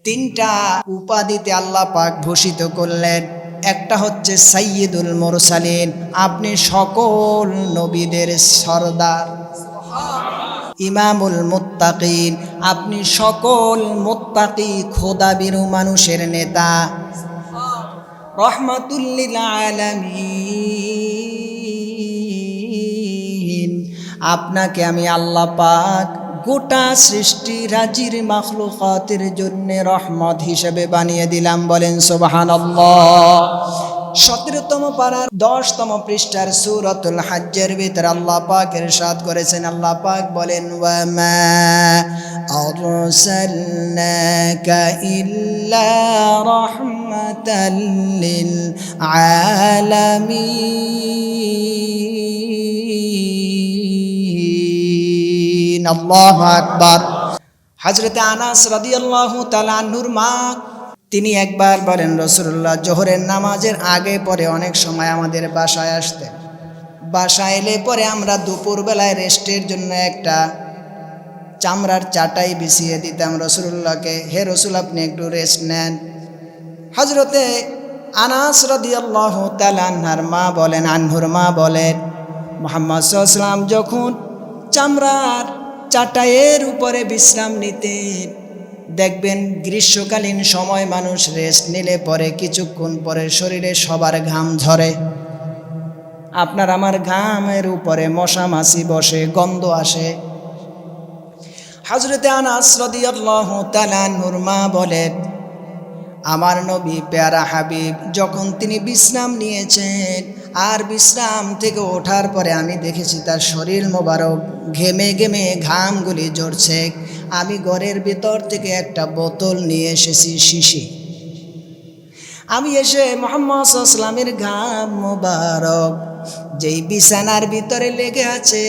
তিনটা উপাধিতে আল্লাহ পাক ভূষিত করলেন। একটা হচ্ছে সাইয়্যিদুল মুরসালিন, আপনি সকল নবীদের সরদার। ইমামুল মুত্তাকিন, আপনি সকল মুত্তাকি খোদাবিরু মানুষের নেতা। রহমাতুল লিল আলামিন, আপনাকে আমি আল্লাহ পাক গোটা সৃষ্টি রাজির মাখলুকাতের জন্য রহমত হিসেবে বানিয়ে দিলাম। বলেন সুবহানাল্লাহ। 17তম পারার 10তম পৃষ্ঠার সূরাতুল হজ্জের ভিতরে আল্লাহ পাক ইরশাদ করেছেন, আল্লাহ পাক বলেন ওয়া মা আরসালনাকা ইল্লা রাহমাতাল লিল আলামিন। আল্লাহু আকবার। হযরতে আনাস রাদিয়াল্লাহু তাআলা আনহুর মা, তিনি একবার বলেন রাসূলুল্লাহ জোহরের নামাজের আগে পরে অনেক সময় আমাদের বাসায় আসতেন। বাসায় এলে পরে আমরা দুপুরবেলায় রেস্টের জন্য একটা চামড়ার চাটাই বিছিয়ে দিতাম রাসূলুল্লাহকে, হে রাসূল আপনি একটু রেস্ট নেন। হযরতে আনাস রাদিয়াল্লাহু তাআলা আনহার মা বলেন, আনহুর মা বলেন, মুহাম্মদ সাল্লাল্লাহু আলাইহি ওয়াসাল্লাম যখন চামড়ার চাটাইয়ের উপরে বিশ্রাম নিতেন, দেখবেন গ্রীষ্মকালীন সময় মানুষ রেস্ট নিলে পরে কিছুক্ষণ পরে শরীরে সবার ঘাম ঝরে। আপনার আমার ঘামের উপরে মশা মাছি বসে, গন্ধ আসে। হযরতে আনাস রাদিয়াল্লাহু তাআলা আনহুর মা বলেন, আমার নবী প্যারা হাবিব যখন তিনি বিশ্রাম নিয়েছেন আর বিশ্রাম থেকে ওঠার পরে আমি দেখেছি তার শরীর মোবারক ঘেমে ঘেমে ঘামগুলি ঝরছে। আমি ঘরের ভিতর থেকে একটা বোতল নিয়ে এসেছি, শিশি। আমি এসে মুহাম্মদ সাল্লাল্লাহু আলাইহি ওয়াসাল্লামের ঘাম মোবারক যেই বিছানার ভিতরে লেগে আছে,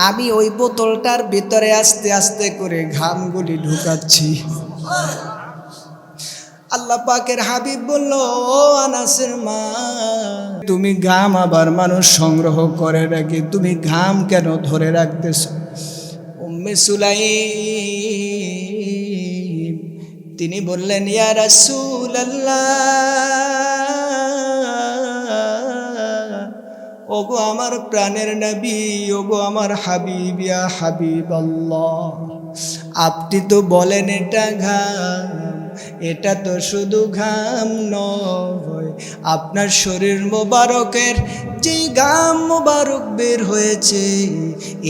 আমি ওই বোতলটার ভিতরে আস্তে আস্তে করে ঘামগুলি ঢুকাচ্ছি। আল্লাহ পাকের হাবিব বলল, ও আনাসের মা, তুমি ঘাম আবার মানুষ সংগ্রহ করে রাখে, তুমি ঘাম কেন ধরে রাখতেছ? উম্মে সুলাইম তিনি বললেন, ইয়া রাসূলুল্লাহ, ওগো আমার প্রাণের নবী, ওগো আমার হাবিব, ইয়া হাবিবাল্লাহ, আপনি তো বলেন এটা ঘাম, এটা তো শুধু ঘাম নয়, আপনার শরীর মোবারকের যেই ঘাম মোবারক বের হয়েছে,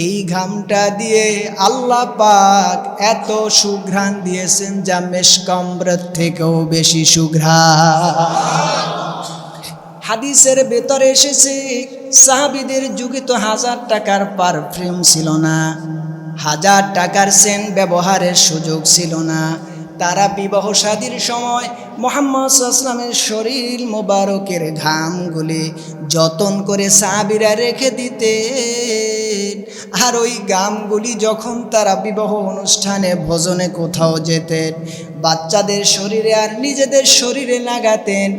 এই ঘামটা দিয়ে আল্লাহ পাক এত সুঘ্রাণ দিয়েছেন যা মেশকাম্বরের থেকেও বেশি সুঘ্রাণ। হাদিসের ভেতরে এসেছে, সাহাবীদের যুগে তো 1000 টাকার পারফিউম ছিল না, 1000 টাকার সেন্ট ব্যবহারের সুযোগ ছিল না। তারা বিবাহ শাদীর সময় মুহাম্মদ সাল্লাল্লাহু আলাইহি ওয়াসাল্লামের শরীর মোবারকের ঘামগুলি যতন করে সাহাবীরা রেখে দিতেন। আর ওই ঘামগুলি যখন তারা বিবাহ অনুষ্ঠানে ভোজনে কোথাও যেতেন, বাচ্চাদের শরীরে আর নিজেদের শরীরে লাগাতেন।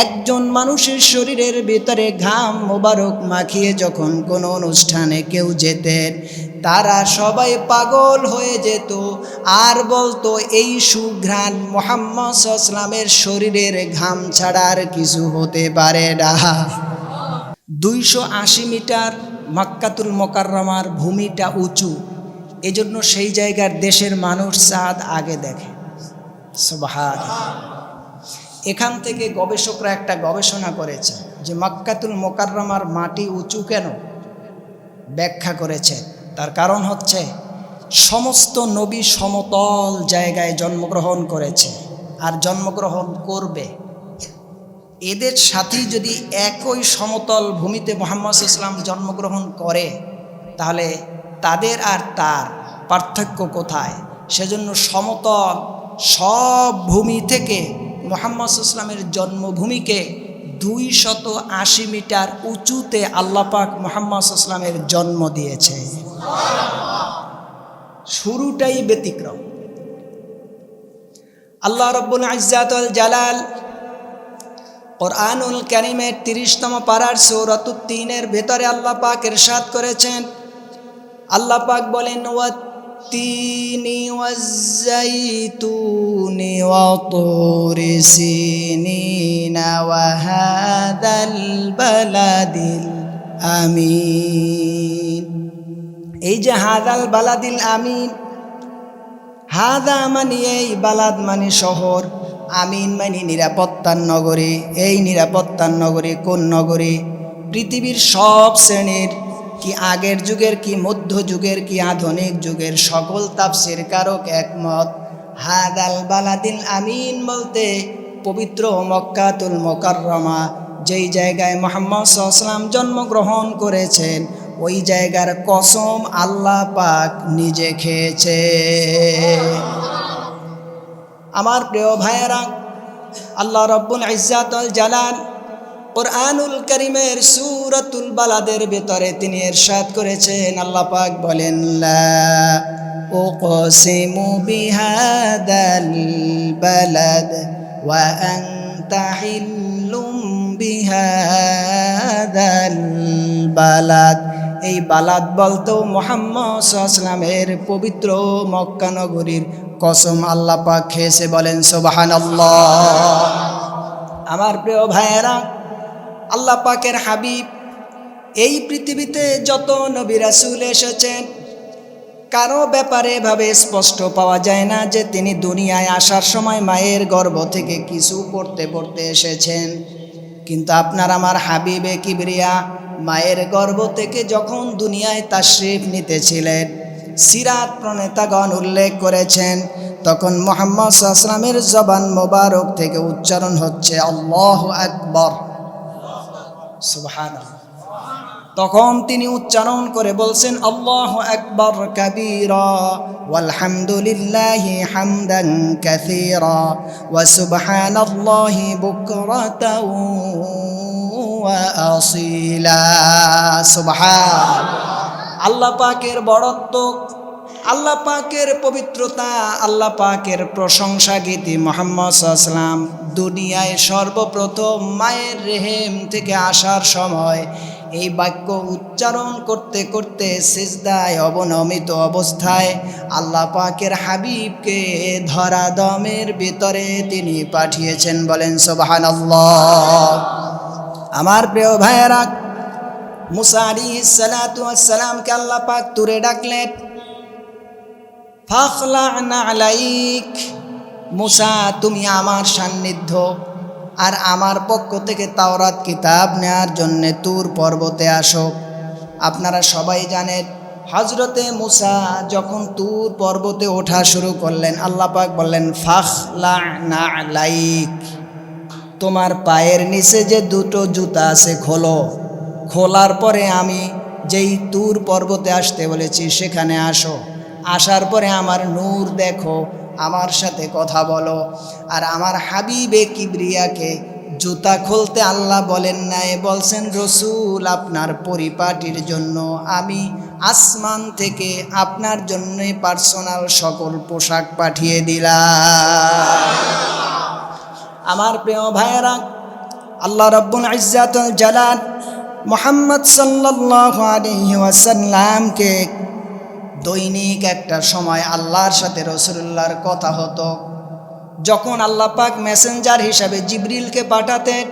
একজন মানুষের শরীরের ভিতরে ঘাম মোবারক মাখিয়ে যখন কোনো অনুষ্ঠানে কেউ যেতেন, তারা সবাই পাগল হয়ে যেত আর বলতো, এই সুঘ্রাণ মুহাম্মদ সাল্লাল্লাহু আলাইহি ওয়াসাল্লামের শরীরের ঘাম ছাড়া আর কিছু হতে পারে না। 280 মিটার মক্কাতুল মুকাররমার ভূমিটা উঁচু, এজন্য সেই জায়গার দেশের মানুষ চাঁদ আগে দেখে। সুবহানাল্লাহ। এখান থেকে গবেষকরা একটা গবেষণা করেছে যে মক্কাতুল মুকাররমার মাটি উঁচু কেন, ব্যাখ্যা করেছে। তার কারণ হচ্ছে সমস্ত নবী সমতল জায়গায় জন্মগ্রহণ করেছে আর জন্মগ্রহণ করবে। এদের সাথেই যদি একই সমতল ভূমিতে মুহাম্মদ সাল্লাল্লাহু আলাইহি ওয়াসাল্লাম জন্মগ্রহণ করে, তাহলে তাদের আর তার পার্থক্য কোথায়? সেজন্য সমতল সব ভূমি থেকে মুহাম্মদ সাল্লাল্লাহু আলাইহি ওয়াসাল্লামের জন্মভূমিকে 280 মিটার উঁচুতে আল্লাহ পাক মুহাম্মদ সাল্লাল্লাহু আলাইহি ওয়াসাল্লামের জন্ম দিয়েছে। শুরুটাই ব্যতিক্রম। আল্লাহ রাব্বুল ইজ্জাত ওয়াল জালাল কুরআনুল কারীমের 30তম পারার সূরাতুত তিনের ভেতরে আল্লাহ পাক ইরশাদ করেছেন, আল্লাহ পাক বলেন, والتين والزيتون وطور سينين وهذا البلد الأمين এই যে হাদাল বালাদিল আমিন, হাদা মানে এই, বালাদ মানে শহর, আমিন মানে নিরাপত্তার নগরী। এই নিরাপত্তার নগরী কোন নগরী? পৃথিবীর সব শ্রেণীর, কি আগের যুগের, কি মধ্য যুগের, কি আধুনিক যুগের সকল তাফসীর কারক একমত, হাদাল বালাদিল আমিন বলতে পবিত্র মক্কাতুল মুকাররমা, যেই জায়গায় মুহাম্মদ সাল্লাল্লাহু আলাইহি ওয়াসাল্লাম জন্মগ্রহণ করেছেন, ওই জায়গার কসম আল্লাহ পাক নিজে খেয়েছে। আমার প্রিয় ভাইয়েরা, আল্লাহ রাব্বুল ইজ্জাত ওয়াল জালাল কুরআনুল কারীমের সূরাতুল বালাদের ভিতরে তিনি ইরশাদ করেছেন, আল্লাহ পাক বলেন, লা উকসিমু বিহাদাল বালাদ ওয়া আনতা হিল্লুম বিহাদাল বালাদ। এই বালাদ বলতো মুহাম্মদ সাল্লাল্লাহু আলাইহি ওয়াসাল্লামের পবিত্র মক্কা নগরীর কসম আল্লাহ পাক খেয়েছে, বলেন সুবহানাল্লাহ। আমার প্রিয় ভাইয়েরা, আল্লাহ পাকের হাবিব, এই পৃথিবীতে যত নবী রাসূল এসেছেন, কারো ব্যাপারে এভাবে স্পষ্ট পাওয়া যায় না যে তিনি দুনিয়ায় আসার সময় মায়ের গর্ভ থেকে কিছু পড়তে পড়তে এসেছেন। কিন্তু আপনার আমার হাবিবে কিবরিয়া মায়ের গর্ভ থেকে যখন দুনিয়ায় তাশরিফ নিতেছিলেন, সিরাত প্রণেতাগণ উল্লেখ করেছেন, তখন মুহাম্মদ সাল্লাল্লাহু আলাইহি ওয়াসাল্লামের জবান মোবারক থেকে উচ্চারণ হচ্ছে আল্লাহু আকবার, সুবহানাল্লাহ। তখন তিনি উচ্চারণ করে বলছেন, আল্লাহু আকবার কাবীরা ওয়ালহামদুলিল্লাহি হামদান কাসীরা ওয়া সুবহানাল্লাহি বুকরাতাও ওয়া আসীলা। সুবহানাল্লাহ। আল্লাহ পাকের বড়ত্ব, আল্লাহ পাকের পবিত্রতা, আল্লাহ পাকের প্রশংসা গীতি মুহাম্মদ সাল্লাল্লাহু আলাইহি ওয়াসাল্লাম দুনিয়ায় সর্বপ্রথম মায়ের রেহেম থেকে আসার সময় এই বাক্য উচ্চারণ করতে করতে সিজদায় অবনমিত অবস্থায় আল্লাহ পাকের হাবিবকে ধরা দমের ভিতরে তিনি পাঠিয়েছেন, বলেন সুবহানাল্লাহ। আমার প্রিয় ভাইয়েরা, মুসা আলাইহিস সালাতু ওয়াস সালামকে আল্লাহ পাক তুরে ডাকলেন, ফাখলা'না আলাইক, মুসা তুমি আমার সান্নিধ্য আর আমার পক্ষ থেকে তাওরাত কিতাব নেয়ার জন্য তুর পর্বতে আসো। আপনারা সবাই জানেন, হজরতে মুসা যখন তুর পর্বতে ওঠা শুরু করলেন, আল্লাহ পাক বললেন, ফাখলা'না আলাইক, তোমার পায়ের নিচে যে দুটো জুতা আছে খোলো, খোলার পরে আমি যেই তুর পর্বতে আসতে বলেছি সেখানে আসো, আসার পরে আমার নূর দেখো, আমার সাথে কথা বলো। আর আমার হাবিবে কিবরিয়াকে জুতা খুলতে আল্লাহ বলেন নাই, বলছেন রসুল আপনার পরিপাটির জন্য আমি আসমান থেকে আপনার জন্য পার্সোনাল সকল পোশাক পাঠিয়ে দিলাম। আমার প্রিয় ভাইয়েরা, আল্লাহ রাব্বুল ইজ্জাতুল জালাল মুহাম্মদ সাল্লাল্লাহু আলাইহি ওয়াসাল্লামকে দৈনিক একটা সময় আল্লাহর সাথে রাসূলুল্লাহর কথা হতো। যখন আল্লাহ পাক মেসেঞ্জার হিসাবে জিবরিলকে পাঠাতেন,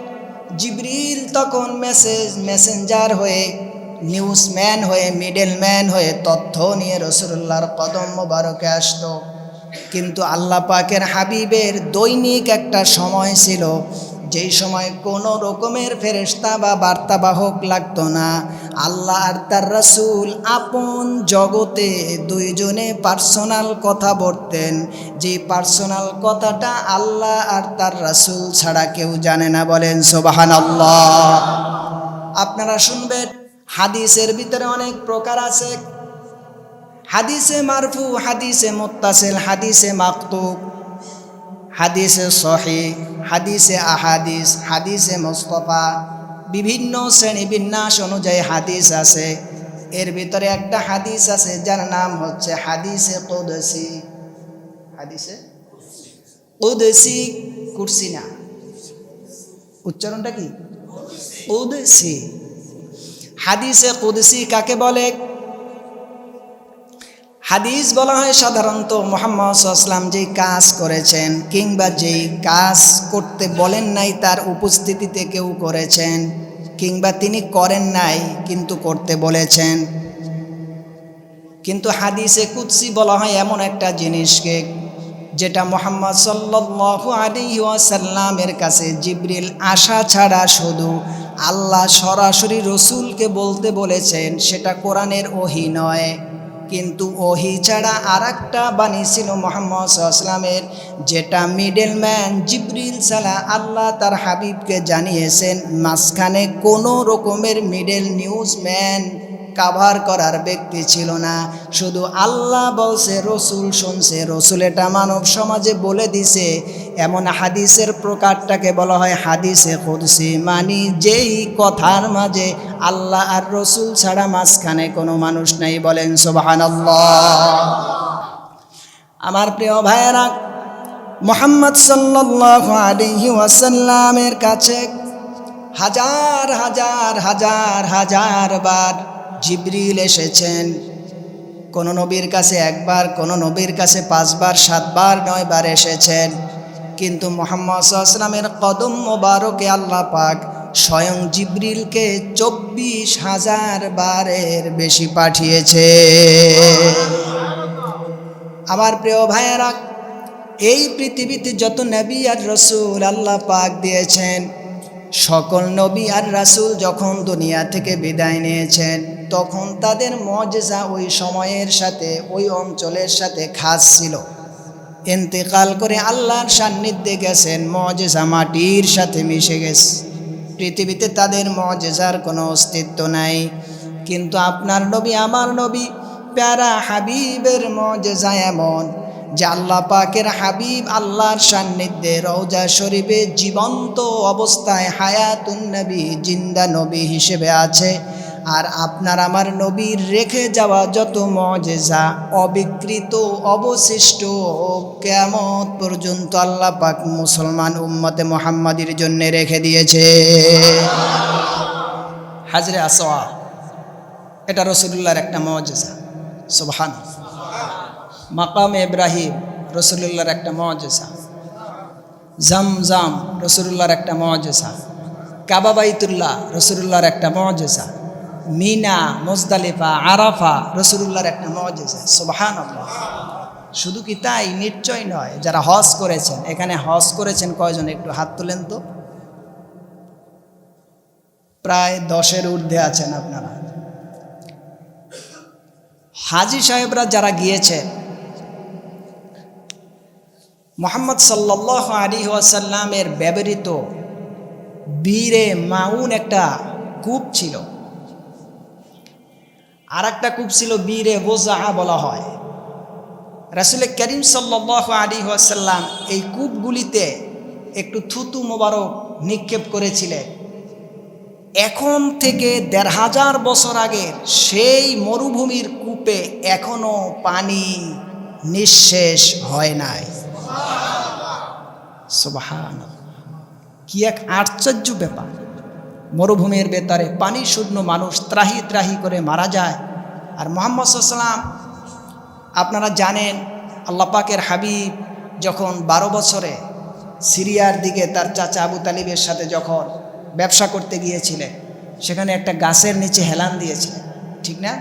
জিবরিল তখন মেসেঞ্জার হয়ে, নিউজম্যান হয়ে, মিডলম্যান হয়ে তথ্য নিয়ে রাসূলুল্লাহর কদম মোবারকে আসতো। কিন্তু আল্লাহ পাকের হাবিবের দৈনিক একটা সময় ছিল, যেই সময় কোনো রকমের ফেরেশতা বা বার্তাবাহক লাগতো না। আল্লাহ আর তার রাসূল আপন জগতে দুইজনে পার্সোনাল কথা বলতেন, যে পার্সোনাল কথাটা আল্লাহ আর তার রাসূল ছাড়া কেউ জানে না, বলেন সুবহানাল্লাহ। আপনারা শুনবেন, হাদিসের ভিতরে অনেক প্রকার আছে, হাদিসে মারফু, হাদিসে মুত্তাসিল, হাদিসে মাকতুব, হাদিসে সহিহ, হাদিসে আহাদিস, হাদিসে মুস্তাফা, বিভিন্ন শ্রেণী বিন্যাস অনুযায়ী হাদিস আছে। এর ভিতরে একটা হাদিস আছে যার নাম হচ্ছে হাদিসে কুদসি। হাদিসে কুদসি, কুরসি না, উচ্চারণটা কি? কুদসি। হাদিসে কুদসি কাকে বলে? হাদিস বলা হয় সাধারণত মুহাম্মদ সাল্লাল্লাহু আলাইহি ওয়াসাল্লাম যেই কাজ করেছেন কিংবা যেই কাজ করতে বলেন নাই তার উপস্থিতিতে কেউ করেছেন, কিংবা তিনি করেন নাই কিন্তু করতে বলেছেন। কিন্তু হাদিসে কুদসি বলা হয় এমন একটা জিনিসকে যেটা মুহাম্মদ সাল্লাল্লাহু আলাইহি ওয়াসাল্লামের কাছে জিবরিল আসা ছাড়া শুধু আল্লাহ সরাসরি রসুলকে বলতে বলেছেন। সেটা কোরআনের ওহী নয়, কিন্তু ওহী ছাড়া আর একটা বাণী ছিল মুহাম্মদ সাল্লাল্লাহু আলাইহি ওয়াসাল্লামের, যেটা মিডল ম্যান জিবরিল ছাড়া আল্লাহ তার হাবিবকে জানিয়েছেন। মাঝখানে কোনো রকমের মিডল নিউজ ম্যান কাভার করার ব্যক্তি ছিল না। শুধু আল্লাহ বলছে, রসুল শুনছে, রসুল এটা মানব সমাজে বলে দিছে। এমন হাদিসের প্রকারটাকে বলা হয় হাদিসে কুদসি, মানে যেই কথার মাঝে আল্লাহ আর রসুল ছাড়া মাঝখানে কোনো মানুষ নাই। বলেন সুবহানাল্লাহ। আমার প্রিয় ভাইয়েরা, মুহাম্মদ সাল্লাল্লাহু আলাইহি ওয়াসাল্লামের কাছে হাজার হাজার হাজার হাজার বার জিবরিল এসেছেন। কোন নবীর কাছে একবার, কোন নবীর কাছে 5 বার, 7 বার, 9 বার এসেছেন। কিন্তু মুহাম্মদ সাল্লাল্লাহু আলাইহি ওয়াসাল্লামের কদম মোবারকে আল্লাহ পাক স্বয়ং জিবরিলকে 24,000 বারের বেশি পাঠিয়েছে। আমার প্রিয় ভাইয়েরা, এই পৃথিবীতে যত নবী আর রসুল আল্লাহ পাক দিয়েছেন, সকল নবী আর রাসূল যখন দুনিয়া থেকে বিদায় নিয়েছেন, তখন তাদের মুজিজা ওই সময়ের সাথে, ওই অঞ্চলের সাথে খাস ছিল। ইন্তেকাল করে আল্লাহর সান্নিধ্যে গেছেন, মুজিজা মাটির সাথে মিশে গেছে। পৃথিবীতে তাদের মুজিজার কোনো অস্তিত্ব নাই। কিন্তু আপনার নবী, আমার নবী, প্যারা হাবিবের মুজিজা এমন যে আল্লাহ পাকের হাবিব আল্লাহর সান্নিধ্যে রওজা শরীফে জীবন্ত অবস্থায় হায়াতুন নবী, জিন্দা নবী হিসেবে আছে। আর আপনার আমার নবীর রেখে যাওয়া যত মুজিজা অবিকৃত অবশিষ্ট, কিয়ামত পর্যন্ত আল্লাহ পাক মুসলমান উম্মতে মুহাম্মাদির জন্য রেখে দিয়েছে। হাজরে আসওয়া, এটা রাসূলুল্লাহর একটা মুজিজা। সুবহানাল্লাহ। মাকাম ইব্রাহিম রাসূলুল্লাহর একটা মুজিজা। জামজাম রাসূলুল্লাহর একটা মুজিজা। কাবা বাইতুল্লাহ রাসূলুল্লাহর একটা মুজিজা। মিনা, মুজদালিফা, আরাফা রাসূলুল্লাহর একটা মুজিজা। সুবহানাল্লাহ। শুধু কি তাই? নিশ্চয় নয়। যারা হজ করেছেন, এখানে হজ করেছেন কয়জন? একটু হাত তোলেন তো। প্রায় 10-এর ঊর্ধ্বে আছেন আপনারা। হাজী সাহেবরা যারা গিয়েছেন, মুহাম্মদ সাল্লাল্লাহু আলাইহি ওয়াসাল্লামের ব্যবহৃত বীরে মাউন একটা কূপ ছিল, আর একটা কূপ ছিল বীরে বোজা বলা হয়। রাসূল করিম সাল্লাল্লাহু আলাইহি ওয়াসাল্লাম এই কূপগুলিতে একটু থুতু মোবারক নিক্ষেপ করেছিলেন। এখন থেকে ১৫০০ বছর আগের সেই মরুভূমির কূপে এখনো পানি নিঃশেষ হয় নাই। সুবহানাল্লাহ। কি এক আশ্চর্য ব্যাপার! মরুভূমির ভেতরে পানি শূন্য মানুষ ত্রাহি ত্রাহি করে মারা যায়। আর মুহাম্মদ সাল্লাল্লাহু আলাইহি ওয়াসাল্লাম, আপনারা জানেন, আল্লাহ পাকের হাবিব যখন 12 বছরে সিরিয়ার দিকে তার চাচা আবু তালিবের সাথে যখন ব্যবসা করতে গিয়েছিলেন, সেখানে একটা গাছের নিচে হেলান দিয়েছিলেন, ঠিক না?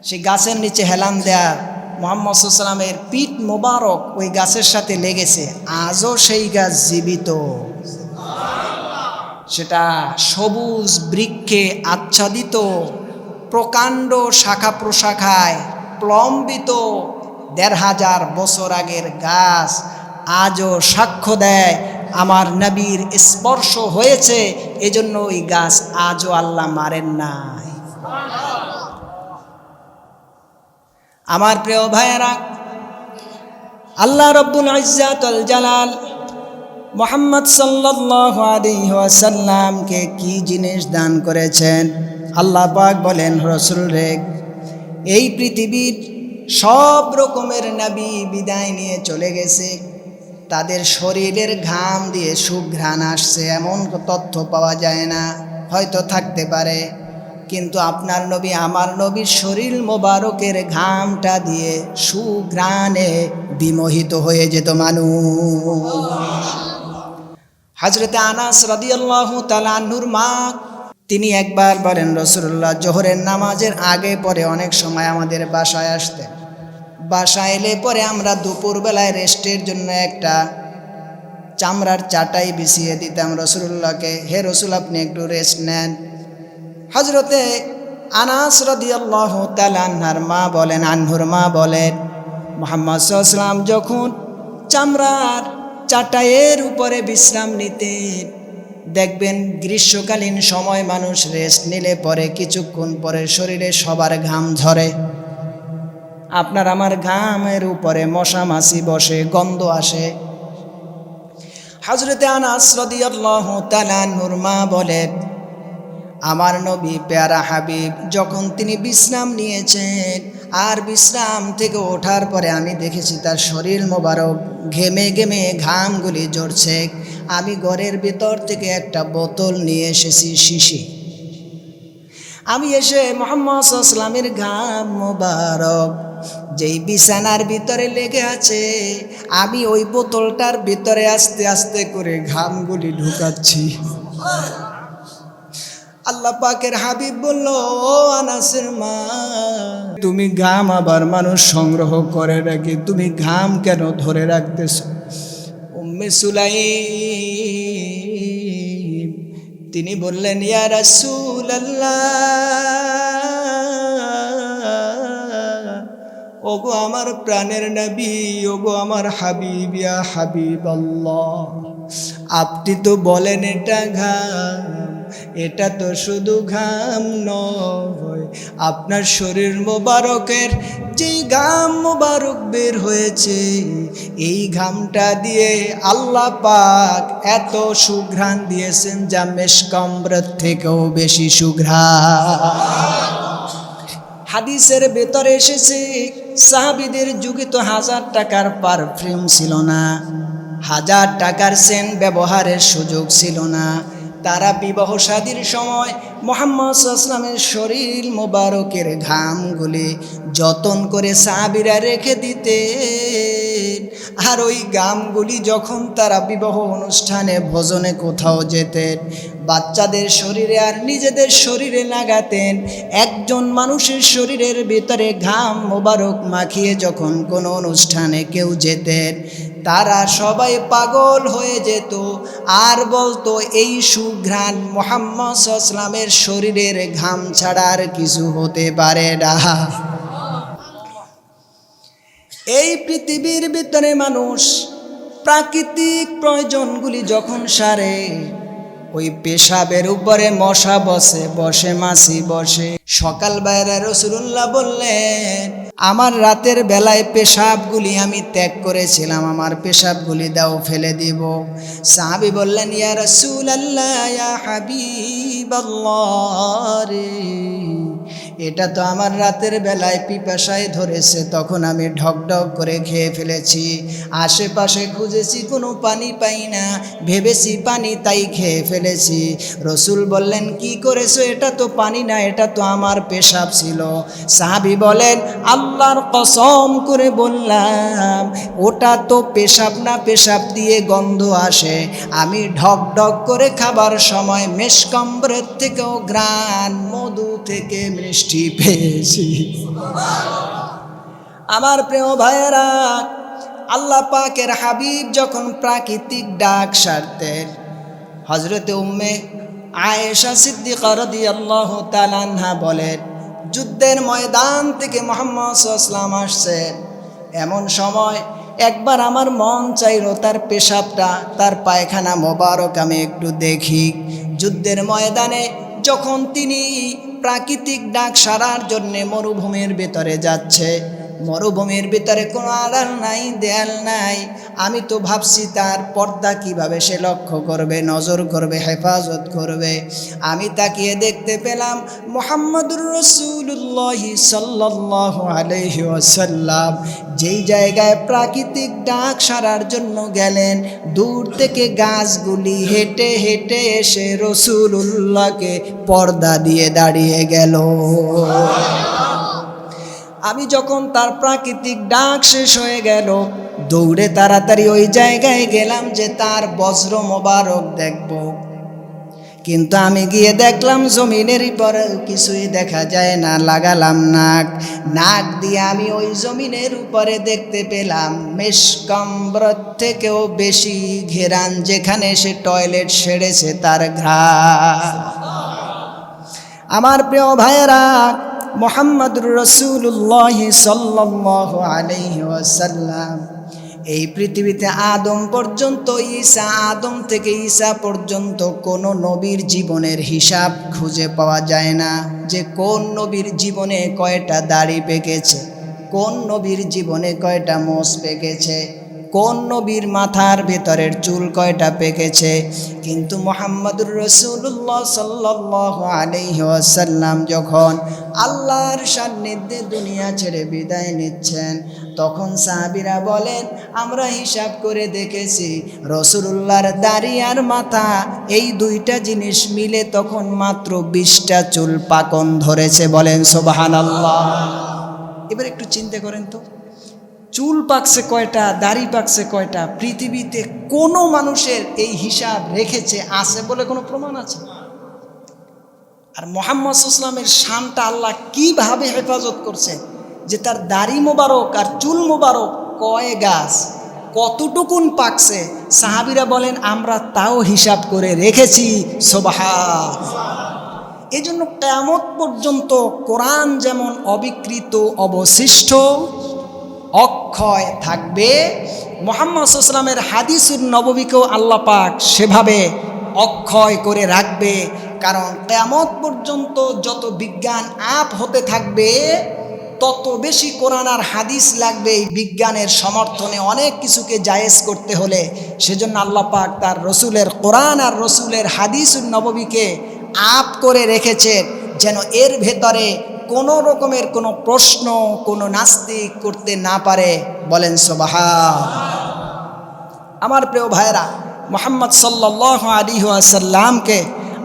সেই গাছের নিচে হেলান দেওয়ার মুহাম্মদ সাল্লাল্লাহু আলাইহি ওয়াসাল্লামের পিঠ মোবারক ওই গাছের সাথে লেগেছে। আজও সেই গাছ জীবিত। সেটা সবুজ বৃক্ষে আচ্ছাদিত, প্রকাণ্ড শাখা প্রশাখায় প্লম্বিত ১৫০০ বছর আগের গাছ আজও সাক্ষ্য দেয় আমার নবীর স্পর্শ হয়েছে। এজন্য ওই গাছ আজও আল্লাহ মারেন নাই। আমার প্রিয় ভাইয়েরা, আল্লাহ রব্বুল ইজ্জাত ওয়াল জালাল মুহাম্মদ সাল্লাল্লাহু আলাইহি ওয়াসাল্লামকে কি জিনিস দান করেছেন। আল্লাহ পাক বলেন, রাসূল রে, এই পৃথিবীর সব রকমের নবী বিদায় নিয়ে চলে গেছে, তাদের শরীরের ঘাম দিয়ে সুঘ্রাণ আসছে এমন তথ্য পাওয়া যায় না। হয়তো থাকতে পারে, কিন্তু আপনার নবী আমার নবীর শরীর মোবারকের ঘামটা দিয়ে সুঘ্রাণে বিমোহিত হয়ে যেত মানুষ। হযরতে আনাস রাদিয়াল্লাহু তাআলা আনহুর মা তিনি একবার বলেন, রাসূলুল্লাহ জোহরের নামাজের আগে পরে অনেক সময় আমাদের বাসায় আসতেন। বাসায় এলে পরে আমরা দুপুরবেলায় রেস্টের জন্য একটা চামড়ার চাটাই বিছিয়ে দিতাম রাসূলুল্লাহকে, হে রাসূল আপনি একটু রেস্ট নেন। হযরতে আনাস রাদিয়াল্লাহু তাআলা আনহুর মা বলেন মুহাম্মদ সাল্লাল্লাহু আলাইহি ওয়াসাল্লাম যখন চামড়ার চাটাইয়ের উপরে বিশ্রাম নিতেন, দেখবেন গ্রীষ্মকালীন সময় মানুষ রেস্ট নিলে পরে কিছুক্ষণ পরে শরীরে সবার ঘাম ঝরে। আপনার আমার ঘামের উপরে মশা মাছি বসে, গন্ধ আসে। হযরতে আনাস রাদিয়াল্লাহু তাআলা আনহুর মা বলেন আমার নবী প্যারা হাবিব যখন তিনি বিশ্রাম নিয়েছেন আর বিশ্রাম থেকে ওঠার পরে আমি দেখেছি তার শরীর মোবারক ঘেমে ঘেমে ঘামগুলি ঝরছে। আমি ঘরের ভিতর থেকে একটা বোতল নিয়ে এসেছি, শিশি। আমি এসে মুহাম্মদ সাল্লাল্লাহু আলাইহি ওয়াসাল্লামের ঘাম মোবারক যেই বিছানার ভিতরে লেগে আছে, আমি ওই বোতলটার ভিতরে আস্তে আস্তে করে ঘামগুলি ঢুকাচ্ছি। আল্লাহ পাকের হাবিব বলল, ও আনাসের মা, তুমি ঘাম আবার মানুষ সংগ্রহ করে রাখি, তুমি ঘাম কেন ধরে রাখতেছ? উম্মে সুলাইম তিনি বললেন, ইয়া রাসূলুল্লাহ, ওগো আমার প্রাণের নবী, ওগো আমার হাবিব, ইয়া হাবিবাল্লাহ, আপনি তো বলেন এটা ঘাম, এটা তো শুধু ঘাম নয়, আপনার শরীর মোবারকের যেই ঘাম মোবারক বের হয়েছে, এই ঘামটা দিয়ে আল্লাহ পাক এত সুঘ্রাণ দিয়েছেন যা মেশকাম্বরের থেকেও বেশি সুঘ্রাণ। হাদিসের ভেতরে এসেছে সাহাবীদের যুগে তো 1000 টাকার পারফিউম ছিল না, 1000 টাকার সেন্ট ব্যবহারের সুযোগ ছিল না। তারা বিবাহ শাদীর সময় মুহাম্মদ সাল্লাল্লাহু আলাইহি ওয়াসাল্লামের শরীর মোবারকের ঘামগুলি যতন করে সাহাবীরা রেখে দিতেন। আর ওই ঘামগুলি যখন তারা বিবাহ অনুষ্ঠানে ভোজনে কোথাও যেতেন, বাচ্চাদের শরীরে আর নিজেদের শরীরে লাগাতেন। একজন মানুষের শরীরের ভিতরে ঘাম মোবারক মাখিয়ে যখন কোনো অনুষ্ঠানে কেউ যেতেন, তারা সবাই পাগল হয়ে যেত আর বলতো এই সুঘ্রাণ মুহাম্মদ সাল্লাল্লাহু আলাইহি ওয়াসাল্লামের শরীরের ঘাম ছাড়া আর কিছু হতে পারে না। এই পৃথিবীর ভিতরে মানুষ প্রাকৃতিক প্রয়োজনগুলি যখন সারে, ওই পেশাবের উপরে মশা বসে, মাছি বসে। সকালবেলা রাসূলুল্লাহ বললেন, আমার রাতের বেলায় পেশাবগুলি আমি ত্যাগ করেছিলাম, আমার পেশাবগুলি দাও, ফেলে দিব। সাহাবী বললেন, ইয়া রাসূলুল্লাহ, ইয়া হাবিবাল্লাহ রে, এটা তো আমার রাতের বেলায় পিপাসায় ধরেছে, তখন আমি ঢক ঢক করে খেয়ে ফেলেছি, আশেপাশে খুঁজেছি কোনো পানি পাই না, ভেবেছি পানি, তাই খেয়ে ফেলেছি। রসুল বললেন, কি করেছো? এটা তো পানি না, এটা তো আমার পেশাব ছিল। সাহাবী বলেন, আল্লাহর কসম করে বললাম, ওটা তো পেশাব না, পেশাব দিয়ে গন্ধ আসে। আমি ঢক ঢক করে খাবার সময় মেশকাম্বরের থেকেও ঘ্রাণ, মধু থেকে মিষ্টি পেয়েছি। আমার প্রিয় ভাইয়েরা, আল্লাহ পাকের হাবিব যখন প্রাকৃতিক ডাক সারতেন, হযরতে উম্মে আয়েশা সিদ্দিকা রাদিয়াল্লাহু তাআলা আনহা বলেন, যুদ্ধের ময়দান থেকে মুহাম্মদ সাল্লাল্লাহু আলাইহি ওয়াসাল্লাম আসছেন, এমন সময় একবার আমার মন চাইলো তার পেশাবটা, তার পায়খানা মোবারক আমি একটু দেখি। যুদ্ধের ময়দানে যখন তিনি প্রাকৃতিক ডাক সারার জন্যে মরুভূমির ভেতরে যাচ্ছে, মরুভূমির ভিতরে কোনো আড়াল নাই, দেয়াল নাই। আমি তো ভাবছি তার পর্দা কিভাবে সে লক্ষ্য করবে, নজর করবে, হেফাজত করবে। আমি তাকিয়ে দেখতে পেলাম মুহাম্মদুর রাসূলুল্লাহ সাল্লাল্লাহু আলাইহি ওয়াসাল্লাম যেই জায়গায় প্রাকৃতিক ডাক সারার জন্য গেলেন, দূর থেকে গাছগুলি হেঁটে হেঁটে এসে রাসূলুল্লাহকে পর্দা দিয়ে দাঁড়িয়ে গেল। আমি যখন তার প্রাকৃতিক ডাক শেষ হয়ে গেল, দৌড়ে তাড়াতাড়ি ওই জায়গায় গেলাম যে তার বজ্র মোবারক দেখব। কিন্তু আমি গিয়ে দেখলাম জমিনের উপরে কিছুই দেখা যায় না। লাগালাম নাক দিয়ে আমি ওই জমিনের উপরে দেখতে পেলাম মেশকাম্বর থেকেও বেশি ঘেরান, যেখানে সে টয়লেট সেরেছে তার ঘ্রাণ। আমার প্রিয় ভাইয়েরা, মুহাম্মদুর রাসূলুল্লাহ সাল্লাল্লাহু আলাইহি ওয়াসাল্লাম এই পৃথিবীতে আদম পর্যন্ত, আদম থেকে ঈসা পর্যন্ত কোনো নবীর জীবনের হিসাব খুঁজে পাওয়া যায় না যে কোন নবীর জীবনে কয়টা দাড়ি পেকেছে, কোন নবীর জীবনে কয়টা মোষ পেকেছে, কোন নবীর মাথার ভেতরের চুল কয়টা পেকেছে। কিন্তু মুহাম্মদুর রাসূলুল্লাহ সাল্লাল্লাহু আলাইহি ওয়াসাল্লাম যখন আল্লাহর সান্নিধ্যে দুনিয়া ছেড়ে বিদায় নিচ্ছেন, তখন সাহাবীরা বলেন, আমরা হিসাব করে দেখেছি রাসূলুল্লাহর দাড়ি আর মাথা এই দুইটা জিনিস মিলে তখন মাত্র 20টা চুল পাকন ধরেছে। বলেন সুবহানাল্লাহ। এবার একটু চিন্তা করেন তো, চুল পাকছে কয়টা, দাড়ি পাকছে কয়টা? পৃথিবীতে কোনো মানুষের এই হিসাব রেখেছে আছে বলে কোনো প্রমাণ আছে? আর মুহাম্মদ সাল্লাল্লাহু আলাইহি ওয়াসাল্লামের শানটা আল্লাহ কিভাবে হেফাজত করছে যে তার দাড়ি মোবারক আর চুল মোবারক কয় গাছ, কতটুকুন পাকছে। সাহাবীরা বলেন আমরা তাও হিসাব করে রেখেছি। সুবহানাল্লাহ। এই জন্য কিয়ামত পর্যন্ত কোরআন যেমন অবিকৃত অবশিষ্ট অক্ষয় থাকবে, মুহাম্মদ সাল্লাল্লাহু আলাইহি ওয়াসাল্লামের হাদিসুন নববীকেও আল্লাহ পাক সেভাবে অক্ষয় করে রাখবে। কারণ কিয়ামত পর্যন্ত যত বিজ্ঞান আপ হতে থাকবে তত বেশি কোরআন আর হাদিস লাগবে এই বিজ্ঞানের সমর্থনে অনেক কিছুকে জায়েজ করতে হলে। সেজন্য আল্লাহ পাক তার রসুলের কোরআন আর রসুলের হাদিসুন নববীকে আপ করে রেখেছেন যেন এর ভেতরে কোনো রকমের কোনো প্রশ্ন কোনো নাস্তিক করতে না পারে। বলেন সুবহানাল্লাহ। আমার প্রিয় ভাইরা, মুহাম্মদ সাল্লাল্লাহু আলাইহি ওয়াসাল্লামকে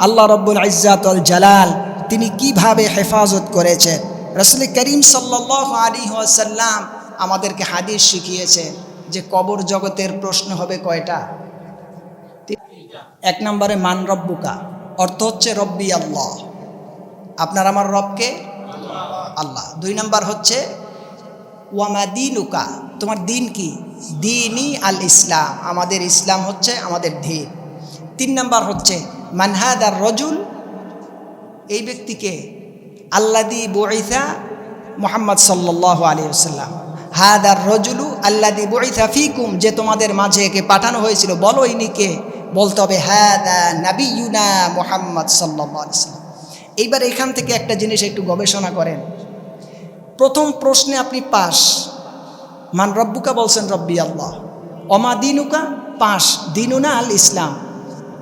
আল্লাহ রাব্বুল ইজ্জাত ওয়াল জালাল তিনি কিভাবে হেফাজত করেছেন। রাসূল করিম সাল্লাল্লাহু আলাইহি ওয়াসাল্লাম আমাদেরকে হাদিস শিখিয়েছে যে কবর জগতের প্রশ্ন হবে কয়টা? 1 নম্বরে মান রব্বুকা, অর্থ হচ্ছে রব্বি আল্লাহ, আপনার আমার রবকে আল্লাহ। 2 নম্বর হচ্ছে ওয়ামা দীনুকা, তোমার দিন কি? দীনি আল ইসলাম, আমাদের ইসলাম হচ্ছে আমাদের দিন। 3 নম্বর হচ্ছে মান হাদার রজুল, এই ব্যক্তিকে আল্লাযী বুইসা মুহাম্মদ সাল্লাল্লাহু আলাইহি ওয়াসাল্লাম, হাদার রজুলু আল্লাযী বুইসা ফীকুম, যে তোমাদের মাঝে একে পাঠানো হয়েছিল, বলো ইনি কে? বলতে হবে হাদা নাবিয়ুনা মুহাম্মদ সাল্লাল্লাহু আলাইহি ওয়াসাল্লাম। এইবার এখান থেকে একটা জিনিস একটু গবেষণা করেন। প্রথম প্রশ্নে আপনি পাস, মান রব্বুকা বলছেন রব্বি আল্লাহ, অমা দিনুকা পাস, দিনুনা আল ইসলাম।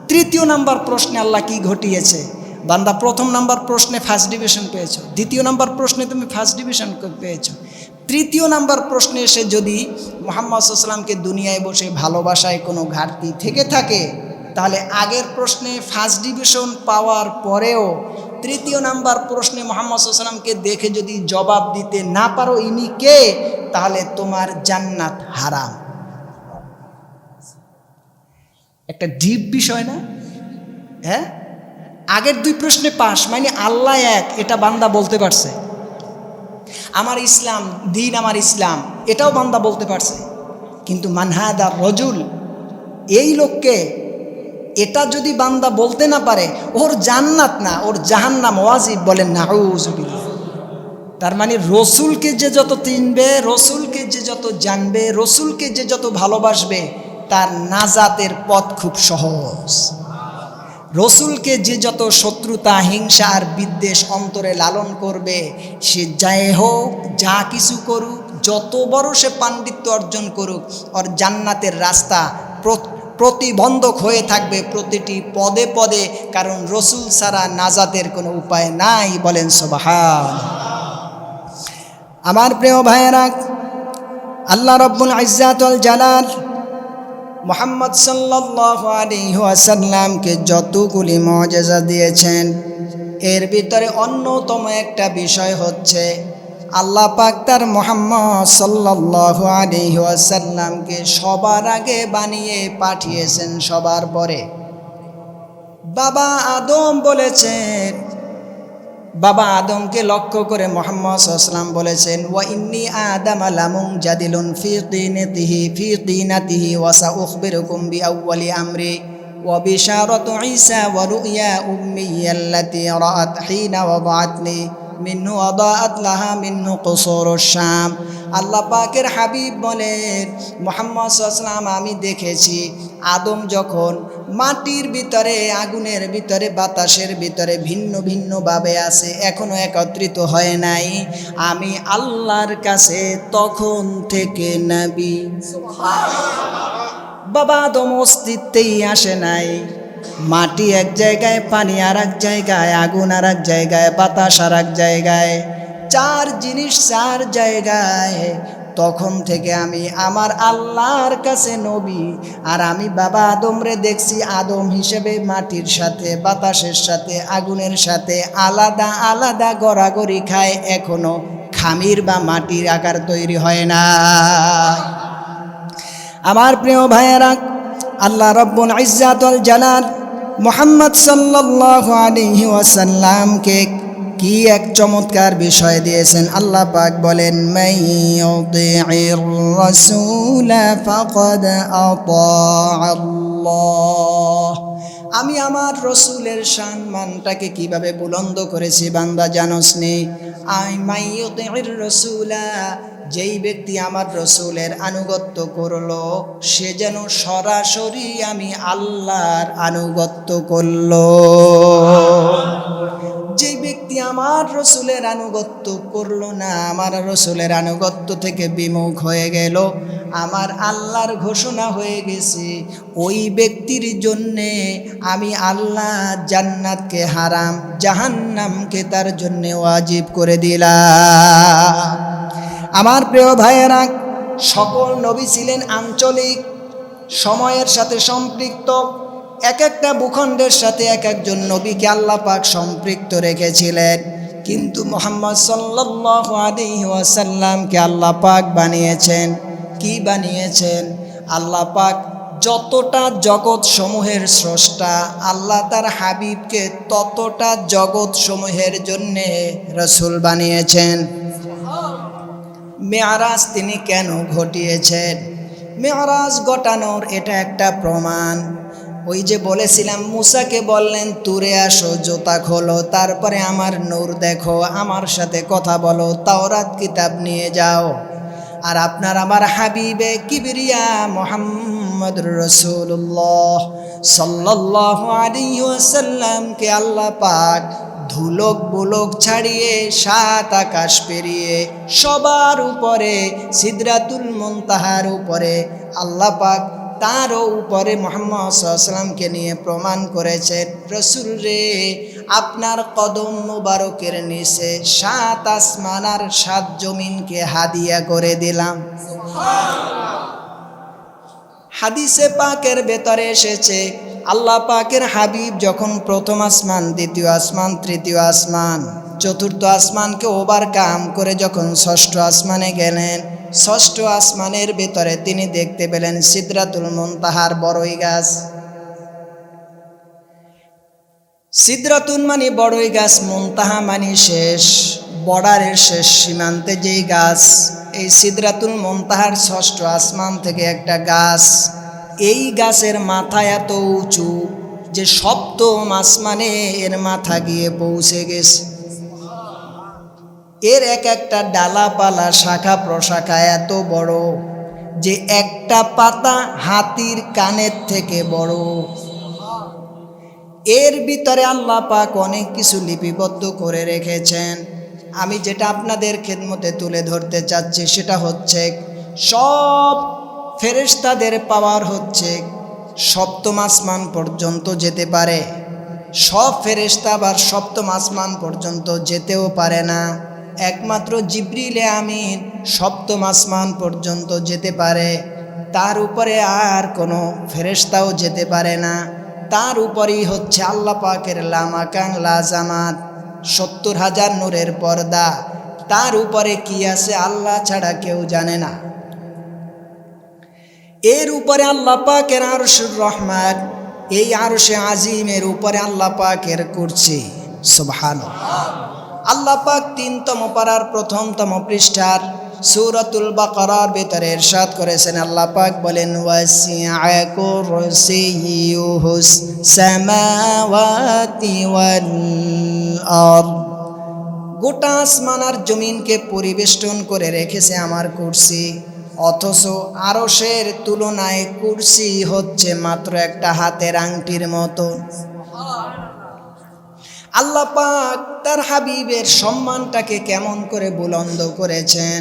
3য় নাম্বার প্রশ্নে আল্লাহ কি ঘটিয়েছে? বান্দা 1ম নাম্বার প্রশ্নে ফার্স্ট ডিভিশন পেয়েছো, 2য় নাম্বার প্রশ্নে তুমি ফার্স্ট ডিভিশন পেয়েছো, 3য় নাম্বার প্রশ্নে এসে যদি মুহাম্মদ সাল্লাল্লাহু আলাইহি ওয়াসাল্লামকে দুনিয়ায় বসে ভালোবাসায় কোনো ঘাটতি থেকে থাকে, তাহলে আগের প্রশ্নে ফার্স্ট ডিভিশন পাওয়ার পরেও 3য় নাম্বার প্রশ্নে মুহাম্মদ সাল্লাল্লাহু আলাইহি ওয়াসাল্লামকে দেখে যদি জবাব দিতে না পারো ইনি কে, তাহলে তোমার জান্নাত হারাম। একটা ডিপ বিষয় না? হ্যাঁ, আগের 2 প্রশ্নে পাস মানে আল্লাহ এক, এটা বান্দা বলতে পারছে। আমার ইসলাম, দিন আমার ইসলাম, এটাও বান্দা বলতে পারছে। কিন্তু মানহাদার রজুল, এই লোককে, এটা যদি বান্দা বলতে না পারে, ওর জান্নাত না ওর জাহান্নাম ওয়াজিব। বলেন নাউযুবিল্লাহ। তার মানে রসুলকে যে যত চিনবে, রসুলকে যে যত জানবে, রসুলকে যে যত ভালোবাসবে, তার নাজাতের পথ খুব সহজ। রসুলকে যে যত শত্রুতা, হিংসা আর বিদ্বেষ অন্তরে লালন করবে, সে যাই হোক, যা কিছু করুক, যত বড় সে পাণ্ডিত্য অর্জন করুক, ওর জান্নাতের রাস্তা প্রতিবন্ধক হয়ে থাকবে প্রতিটি পদে পদে, কারণ রসুল ছাড়া নাজাতের কোনো উপায় নাই। বলেন সুবহান। আমার প্রিয় ভাইয়েরা, আল্লাহ রব্বুল ইজ্জাত ওয়াল জালাল মুহাম্মদ সাল্লাল্লাহু আলাইহি ওয়াসাল্লামকে যতগুলি মুআজিজা দিয়েছেন, এর ভিতরে অন্যতম একটা বিষয় হচ্ছে আল্লাহ পাক তার মুহাম্মদ সাল্লাল্লাহু আলাইহি ওয়াসাল্লামকে সবার আগে বানিয়ে পাঠিয়েছেন সবার পরে। বাবা আদম বলেছেন, বাবা আদমকে লক্ষ্য করে মুহাম্মদ সাল্লাল্লাহু আলাইহি ওয়াসাল্লাম বলেছেন, ওয়া ইন্নী আদাম লামুন জাদিলুন ফি তিনাতিহি ওয়া সাউখবিরুকুম বিআউয়ালি আমরি ওয়া বিশারাতু ঈসা ওয়া রুয়া উম্মি আল্লাতী রাআত হিনা ওয়াদাআতনি মিন্নু ওয়াদাআত লাহা মিন্নু কুসুরুশ শাম। আল্লাহ পাকের হাবিব বলেন, মুহাম্মদ সাল্লাল্লাহু আলাইহি ওয়াসাল্লাম আমি দেখেছি আদম যখন মাটির ভিতরে, আগুনের ভিতরে, বাতাসের ভিতরে ভিন্ন ভিন্নভাবে আছে, এখনো একত্রিত হয় নাই, আমি আল্লাহর কাছে তখন থেকে নবী। বাবা আদম অস্তিত্বেই আসে নাই, মাটি এক জায়গায়, পানি আর এক জায়গায়, আগুন আর এক জায়গায়, বাতাস আর এক জায়গায়, চার জিনিস চার জায়গায়। তখন থেকে আমি আমার আল্লাহর কাছে নবী। আর আমি বাবা আদমরে দেখছি আদম হিসেবে মাটির সাথে, বাতাসের সাথে, আগুনের সাথে আলাদা আলাদা গড়াগড়ি খায়, এখনো খামির বা মাটির আকার তৈরি হয় না। আমার প্রিয় ভাইয়েরা, আল্লাহ রব্বুল ইজ্জাত ওয়াল জালাল মুহাম্মদ সাল্লাল্লাহু আলাইহি ওয়াসাল্লামকে কি এক চমৎকার বিষয় দিয়েছেন। আল্লাহ পাক বলেন, মাইয়ুতি'ইর রাসূলা ফাকাদ আতা'আল্লাহ। আমি আমার রসুলের সম্মানটাকে কিভাবে বুলন্দ করেছি বান্দা জানোস নি? মাইয়ুতি'ইর রাসূলা, যেই ব্যক্তি আমার রসুলের আনুগত্য করলো সে যেন সরাসরি আমি আল্লাহর আনুগত্য করলো। যেই ব্যক্তি আমার রসুলের আনুগত্য করলো না, আমার রসুলের আনুগত্য থেকে বিমুখ হয়ে গেল, আমার আল্লাহর ঘোষণা হয়ে গেছে ওই ব্যক্তির জন্যে আমি আল্লাহ জান্নাতকে হারাম, জাহান্নামকে তার জন্যে ওয়াজিব করে দিলাম। আমার প্রিয় ভাইয়েরা, সকল নবী ছিলেন আঞ্চলিক, সময়ের সাথে সম্পৃক্ত। এক একটা ভূখণ্ডের সাথে এক একজন নবীকে আল্লাহ পাক সম্পৃক্ত রেখেছিলেন, কিন্তু মুহাম্মদ সাল্লাল্লাহু আলাইহি ওয়াসাল্লামকে আল্লাহ পাক বানিয়েছেন। কি বানিয়েছেন? আল্লাহ পাক যতটা জগৎ সমূহের স্রষ্টা, আল্লাহ তার হাবিবকে ততটা জগৎ সমূহের জন্যে রসুল বানিয়েছেন। মেরাজ তিনি কেন ঘটিয়েছেন? মেরাজ ঘটানোর এটা একটা প্রমাণ। ওই যে বলেছিলাম, মুসাকে বললেন তুরে আসো, জুতা খোলো, তারপরে আমার নূর দেখো, আমার সাথে কথা বলো, তাওরাত কিতাব নিয়ে যাও। আর আপনার আমার হাবিবে কিবরিয়া মুহাম্মদুর রাসূলুল্লাহ সাল্লাল্লাহু আলাইহি ওয়াসাল্লামকে আল্লাহ পাক ধুলক বুলক ছাড়িয়ে সাত আকাশ পেরিয়ে সবার উপরে সিদরাতুল মুনতাহার উপরে আল্লাহ পাক তারও উপরে মুহাম্মদ সাল্লাল্লাহু আলাইহি ওয়াসাল্লামকে নিয়ে প্রমাণ করেছেন, রসুল রে আপনার কদম মুবারকের নিচে সাত আসমান আর সাত জমিনকে হাদিয়া করে দিলাম। হাদিসে পাকের ভেতরে এসেছে, আল্লাহ পাকের হাবিব যখন প্রথম আসমান, দ্বিতীয় আসমান, তৃতীয় আসমান, চতুর্থ আসমানকে ওভারকাম করে যখন ষষ্ঠ আসমানে গেলেন, ষষ্ঠ আসমানের ভেতরে তিনি দেখতে পেলেন সিদরাতুল মুনতাহার বড়ই গাছ। সিদরাতুল মানে বড়ই গাছ, মুনতাহা মানে শেষ, বর্ডারের শেষ সীমান্তে যেই গাছ, এই সিদরাতুল মুনতাহার ষষ্ঠ আসমান থেকে একটা গাছ। এই গাছের মাথা এত উঁচু যে সপ্তম আসমানে এর মাথা গিয়ে পৌঁছে গেছে। এর এক একটা ডালাপালা শাখা প্রশাখা এত বড় যে একটা পাতা হাতির কানের থেকে বড়। এর ভিতরে আল্লাহ পাক অনেক কিছু লিপিবদ্ধ করে রেখেছেন। আমি যেটা আপনাদের খেদমতে তুলে ধরতে চাচ্ছি সেটা হচ্ছে সব ফেরেশতাদের পাওয়ার হচ্ছে সপ্তম আসমান পর্যন্ত যেতে পারে। সব ফেরেশতা আবার সপ্তম আসমান পর্যন্ত যেতেও পারে না। একমাত্র জিবরিলে আমিন সপ্তম আসমান পর্যন্ত যেতে পারে, তার উপরে আর কোনো ফেরেশতাও যেতে পারে না। তার উপরেই হচ্ছে আল্লাহ পাকের লামাকান লাজামাত 70,000 নূরের পর্দা, তার উপরে কি আছে আল্লাহ ছাড়া কেউ জানে না। এর উপরে আল্লাহ পাকের আরশুর রহমান, এই আরশে আজিমের উপরে আল্লাহ পাকের কুরসি। সুবহানাল্লাহ। আল্লাহ পাক 3তম পারার 1ম পৃষ্ঠার সূরাতুল বাকারার ভিতরে ইরশাদ করেছেন, আল্লাহ পাক বলেন ওয়াসিআ কুরসিয়ুহুস সামাওয়াতি ওয়াল আরদ, গোটা আসমান আর জমিনকে পরিবেষ্টন করে রেখেছে আমার কুরসি। অথচ আরশের তুলনায় কুরসি হচ্ছে মাত্র একটা হাতের আংটির মতো। আল্লাহ পাক তার হাবিবের সম্মানটাকে কেমন করে বুলন্দ করেছেন।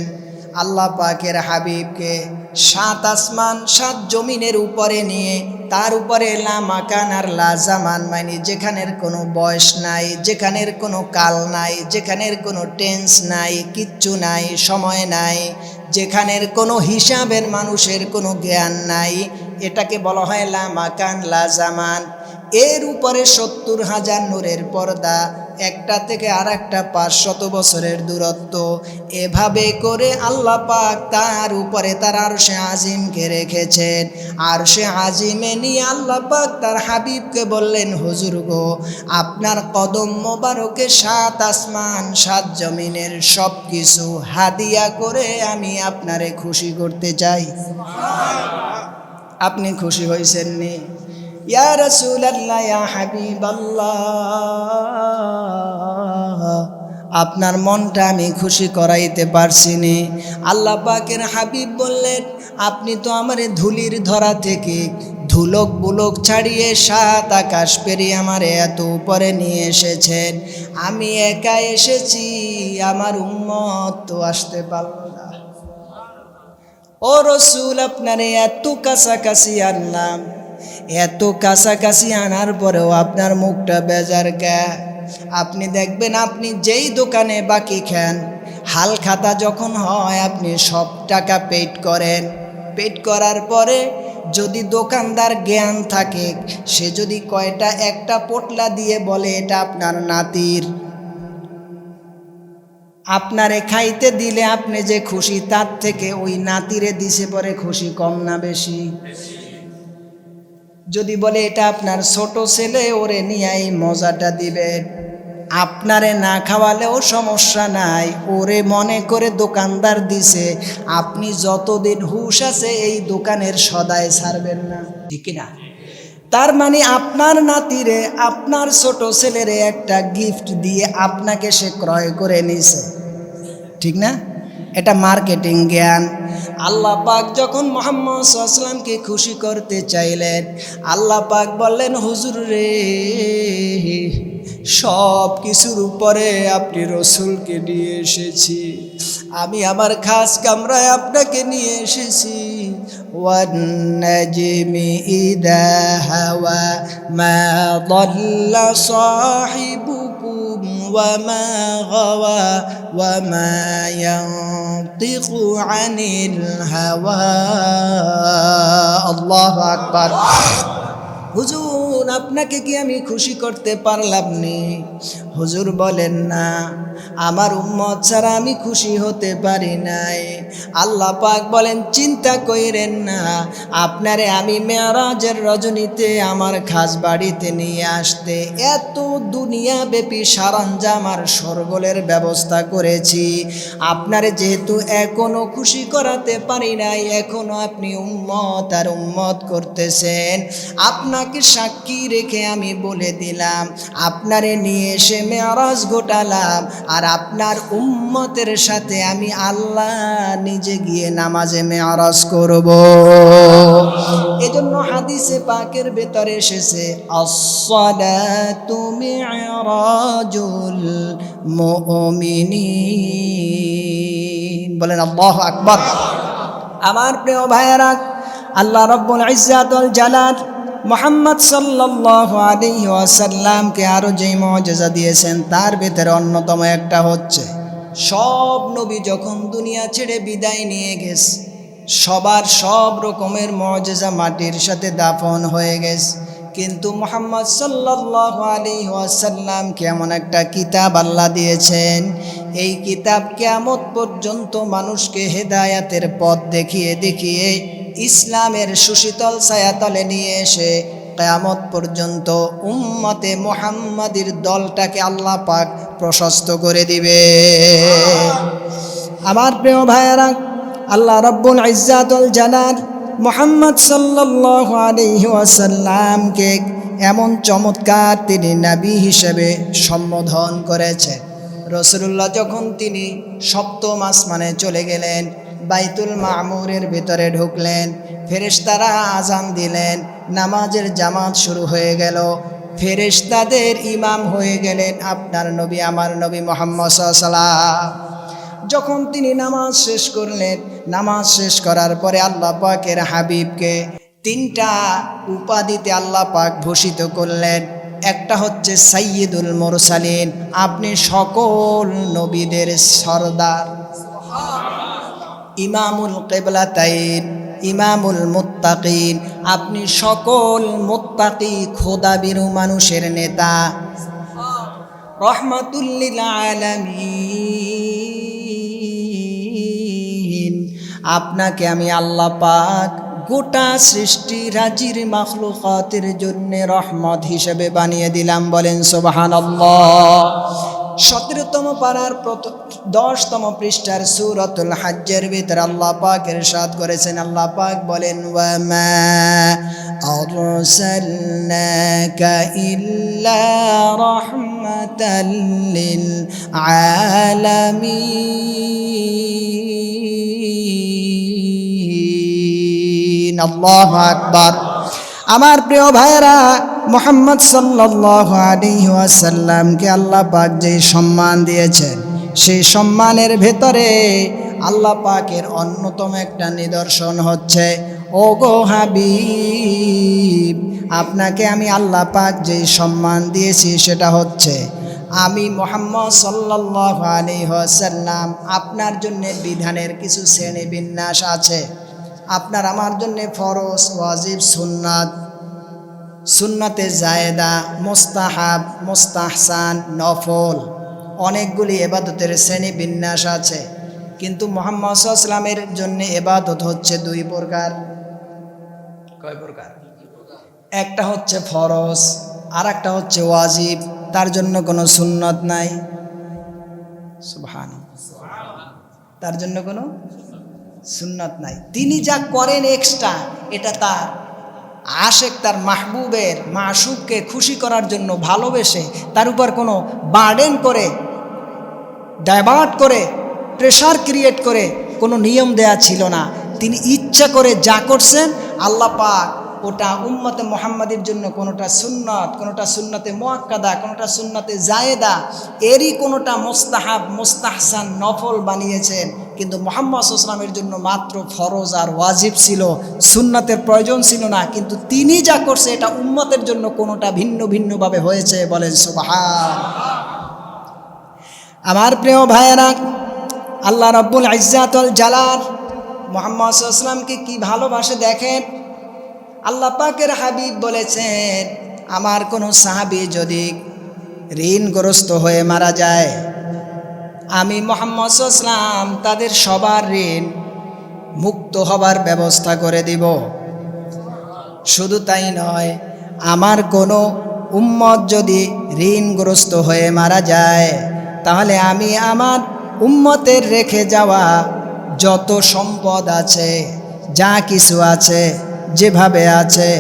আল্লাহ পাকের হাবিবকে 7 আসমান 7 জমিনের উপরে নিয়ে তার উপরে লা মাকান আর লা জামান, মানে যেখানের কোনো বয়স নাই, যেখানের কোনো কাল নাই, যেখানের কোনো টেন্স নাই, কিচ্ছু নাই, সময় নাই, যেখানের কোনো হিসাবের মানুষের কোনো জ্ঞান নাই, এটাকে বলা হয় লা মাকান লা জামান। এর উপরে 70,000 নূরের পর্দা, একটা থেকে আর একটা 500 বছরের দূরত্ব। এভাবে করে আল্লাহ পাক তার উপরে তার আরশে আজিমকে রেখেছেন। আরশে আজিমে নিয়ে আল্লাহ পাক তার হাবিবকে বললেন, হুজুর গো, আপনার কদম মোবারকে 7 আসমান 7 জমিনের সব কিছু হাদিয়া করে আমি আপনারে খুশি করতে চাই। আপনি খুশি হয়েছেন নি? ইয়া রাসূলুল্লাহ, ইয়া হাবিবাল্লাহ, আপনার মনটা আমি খুশি করাইতে পারছি নি। আল্লাহ পাকের হাবিব বললেন, আপনি তো আমারে ধুলির ধরা থেকে ধুলক বুলক ছাড়িয়ে 7 আকাশ পেরিয়ে আমারে এত উপরে নিয়ে এসেছেন। আমি একা এসেছি, আমার উম্মত তো আসতে পারল না। ও রসুল, আপনারে এত কাছাকাছি আনলাম, এত কাছাকাছি আনার পরেও আপনার মুখটা বেজার কে? আপনি দেখবেন, আপনি যেই দোকানে বাকি খান, হাল খাতা যখন হয় আপনি সব টাকা পেড করেন। পেড করার পরে যদি দোকানদার জ্ঞান থাকে, সে যদি কয়টা একটা পোটলা দিয়ে বলে এটা আপনার নাতির, আপনারে খাইতে দিলে আপনি যে খুশি, তার থেকে ওই নাতিরে দিছে পরে খুশি কম না বেশি? যদি বলে এটা আপনার ছোট ছেলে, ওরে নিয়ে এই মজাটা দিবে, আপনারে না খাওয়ালেও সমস্যা নাই, ওরে মনে করে দোকানদার দিছে, আপনি যতদিন হুঁশ আছে এই দোকানের সদায় ছাড়বেন না, ঠিক না? তার মানে আপনার নাতিরে, আপনার ছোট ছেলেরে একটা গিফট দিয়ে আপনাকে সে ক্রয় করে নিছে, ঠিক না? এটা মার্কেটিং জ্ঞান। আল্লাহ পাক যখন মুহাম্মদ সাল্লাল্লাহু আলাইহি ওয়াসাল্লামকে খুশি করতে চাইলেন, আল্লাহ পাক বললেন, হুজুর রে, সব কিছুর উপরে আপনি রসুলকে নিয়ে এসেছি, আমি আমার খাস কামরায় আপনাকে নিয়ে এসেছি। ওয়ান নাজমি ইদা হাওয়া মা দাল্লা সাহিবুকুম ওয়া মা গাওয়া ওয়া মা ইয়ানতিকু আনিল হাওয়া। আল্লাহু আকবার। হুজুর, আপনাকে কি আমি খুশি করতে পারলাম নি? হুজুর বলেন, না, আমার উম্মত ছাড়া আমি খুশি হতে পারি নাই। আল্লাহ পাক বলেন, চিন্তা কইরেন না, আপনারে আমি মেরাজের রজনীতে আমার খাস বাড়িতে নিয়ে আসতে এত দুনিয়াব্যাপী সরঞ্জাম আর সরগোলের ব্যবস্থা করেছি। আপনারে যেহেতু এখনো খুশি করাতে পারি নাই, এখনো আপনি উম্মত আর উম্মত করতেছেন, আপনাকে আপনাকে সাক্ষী রেখে আমি বলে দিলাম, আপনারে নিয়ে এসে মেরাজ ঘটালাম, আর আপনার উম্মতের সাথে আমি আল্লাহ নিজে গিয়ে নামাজে মেরাজ করব। এজন্য হাদিসে পাকের ভেতরে এসেছে, আস-সালাতু মি'রাজুল মুমিনিন। বলেন আল্লাহু আকবার। আমার প্রিয় ভাইয়েরা, আল্লাহ রাব্বুল ইজ্জাত ওয়াল জালাল মুহাম্মদ সাল্লাল্লাহু আলাইহি ওয়াসাল্লামকে আরো যে মুআজিজা দিয়েছেন তার ভিতরে অন্যতম একটা হচ্ছে, সব নবী যখন দুনিয়া ছেড়ে বিদায় নিয়ে গেছে, সবার সব রকমের মুআজিজা মাটির সাথে দাফন হয়ে গেছে, কিন্তু মুহাম্মদ সাল্লাল্লাহু আলাইহি ওয়াসাল্লামকে এমন একটা কিতাব আল্লাহ দিয়েছেন, এই কিতাব কিয়ামত পর্যন্ত মানুষকে হেদায়াতের পথ দেখিয়ে দেখিয়ে ইসলামের সুশীতল ছায়াতলে নিয়ে এসে কিয়ামত পর্যন্ত উম্মতে মুহাম্মাদির দলটাকে আল্লাহ পাক প্রশস্ত করে দিবে। আমার প্রিয় ভাইয়েরা, আল্লাহ রাব্বুল ইজ্জাত ওয়াল জালাল মুহাম্মদ সাল্লাল্লাহু আলাইহি ওয়াসাল্লামকে এমন চমৎকার তিনি নবী হিসেবে সম্বোধন করেছেন। রাসূলুল্লাহ যখন তিনি সপ্তম আসমানে চলে গেলেন, বাইতুল মামুরের ভিতরে ঢুকলেন, ফেরেশতারা আজান দিলেন, নামাজের জামাত শুরু হয়ে গেল, ফেরেশতাদের ইমাম হয়ে গেলেন আপনার নবী, আমার নবী মুহাম্মদ সাল্লাল্লাহু আলাইহি ওয়াসাল্লাম। যখন তিনি নামাজ শেষ করলেন, নামাজ শেষ করার পরে আল্লাহ পাকের হাবিবকে তিনটা উপাধিতে আল্লাহ পাক ভূষিত করলেন। একটা হচ্ছে সাইয়্যিদুল মুরসালিন, আপনি সকল নবীদের সরদার। ইমামুল কিবলাতাইন, ইমামুল মুত্তাকিন, আপনি সকল মুত্তাকি খোদাবিরু মানুষের নেতা। রহমাতুল লিল আলামিন, আপনাকে আমি আল্লাহ পাক গোটা সৃষ্টি রাজির মাখলুকাতের জন্য রহমত হিসেবে বানিয়ে দিলাম। বলেন সুবহানাল্লাহ। 17তম পারার 10তম পৃষ্ঠার সূরাতুল হজ্জের ভিতরে আল্লাহ পাক ইরশাদ করেছেন, আল্লাহ পাক বলেন, ওয়া মা আরসালনাকা ইল্লা রাহমাতাল লিল আলামিন। আল্লাহু আকবার। আমার প্রিয় ভাইরা, মুহাম্মদ সাল্লাল্লাহু আলাইহি ওয়াসাল্লামকে আল্লাহ পাক যে সম্মান দিয়েছেন, সেই সম্মানের ভেতরে আল্লাহ পাকের অন্যতম একটা নিদর্শন হচ্ছে, ও গো হাবিব, আপনাকে আমি আল্লাহ পাক যে সম্মান দিয়েছি সেটা হচ্ছে, আমি মুহাম্মদ সাল্লাল্লাহু আলাইহি ওয়াসাল্লাম আপনার জন্য বিধানের কিছু শ্রেণী বিন্যাস আছে। আপনার আমার জন্য ফরজ, ওয়াজিব, সুন্নাত, সুন্নাতে জায়েদা, মুস্তাহাব, মুস্তাহসান, নফল, অনেকগুলি ইবাদতের শ্রেণী বিন্যাস আছে। কিন্তু মুহাম্মদ সাল্লাল্লাহু আলাইহি ওয়াসাল্লামের জন্য ইবাদত হচ্ছে দুই প্রকার। কয় প্রকার? একটা হচ্ছে ফরজ, আর একটা হচ্ছে ওয়াজিব, তার জন্য কোনো সুন্নত নাই। সুবহানাল্লাহ। তার জন্য কোনো সুন্নত নাই। তিনি যা করেন এক্সট্রা, এটা তার আশেক, তার মাহবুবের মাশুককে খুশি করার জন্য ভালোবেসে তার উপর কোনো বার্ডেন করে, ডাইভার্ট করে, প্রেশার ক্রিয়েট করে কোনো নিয়ম দেয়া ছিল না। তিনি ইচ্ছা করে যা করছেন, আল্লাহ পাক ওটা উম্মতে মুহাম্মাদের জন্য কোনোটা সুন্নত, কোনোটা সুন্নতে মুআক্কাদা, কোনোটা সুন্নতে জায়েদা, এরই কোনোটা মুস্তাহাব, মুস্তাহসান, নফল বানিয়েছেন। কিন্তু মুহাম্মদ সাল্লাল্লাহু আলাইহি ওয়াসাল্লামের জন্য মাত্র ফরজ আর ওয়াজিব ছিল, সুন্নতের প্রয়োজন ছিল না। কিন্তু তিনি যা করছে এটা উম্মতের জন্য কোনোটা ভিন্ন ভিন্নভাবে হয়েছে। বলেন সুবহানাল্লাহ। আমার প্রিয় ভাইয়েরা, আল্লাহ রাব্বুল ইজ্জাত ওয়াল জালাল মুহাম্মদ সাল্লাল্লাহু আলাইহি ওয়াসাল্লামকে কি ভালোবাসে দেখেন। আল্লাহ পাকের হাবিব বলেছেন, আমার কোনো সাহাবী যদি ঋণগ্রস্ত হয়ে মারা যায়, আমি মুহাম্মদ সাল্লাল্লাহু আলাইহি ওয়াসাল্লাম তাদের সবার ঋণ মুক্ত হবার ব্যবস্থা করে দিব। শুধু তাই নয়, আমার কোনো উম্মত যদি ঋণগ্রস্ত হয়ে মারা যায়, তাহলে আমি আমার উম্মতের রেখে যাওয়া যত সম্পদ আছে, যা কিছু আছে, যেভাবে আছে,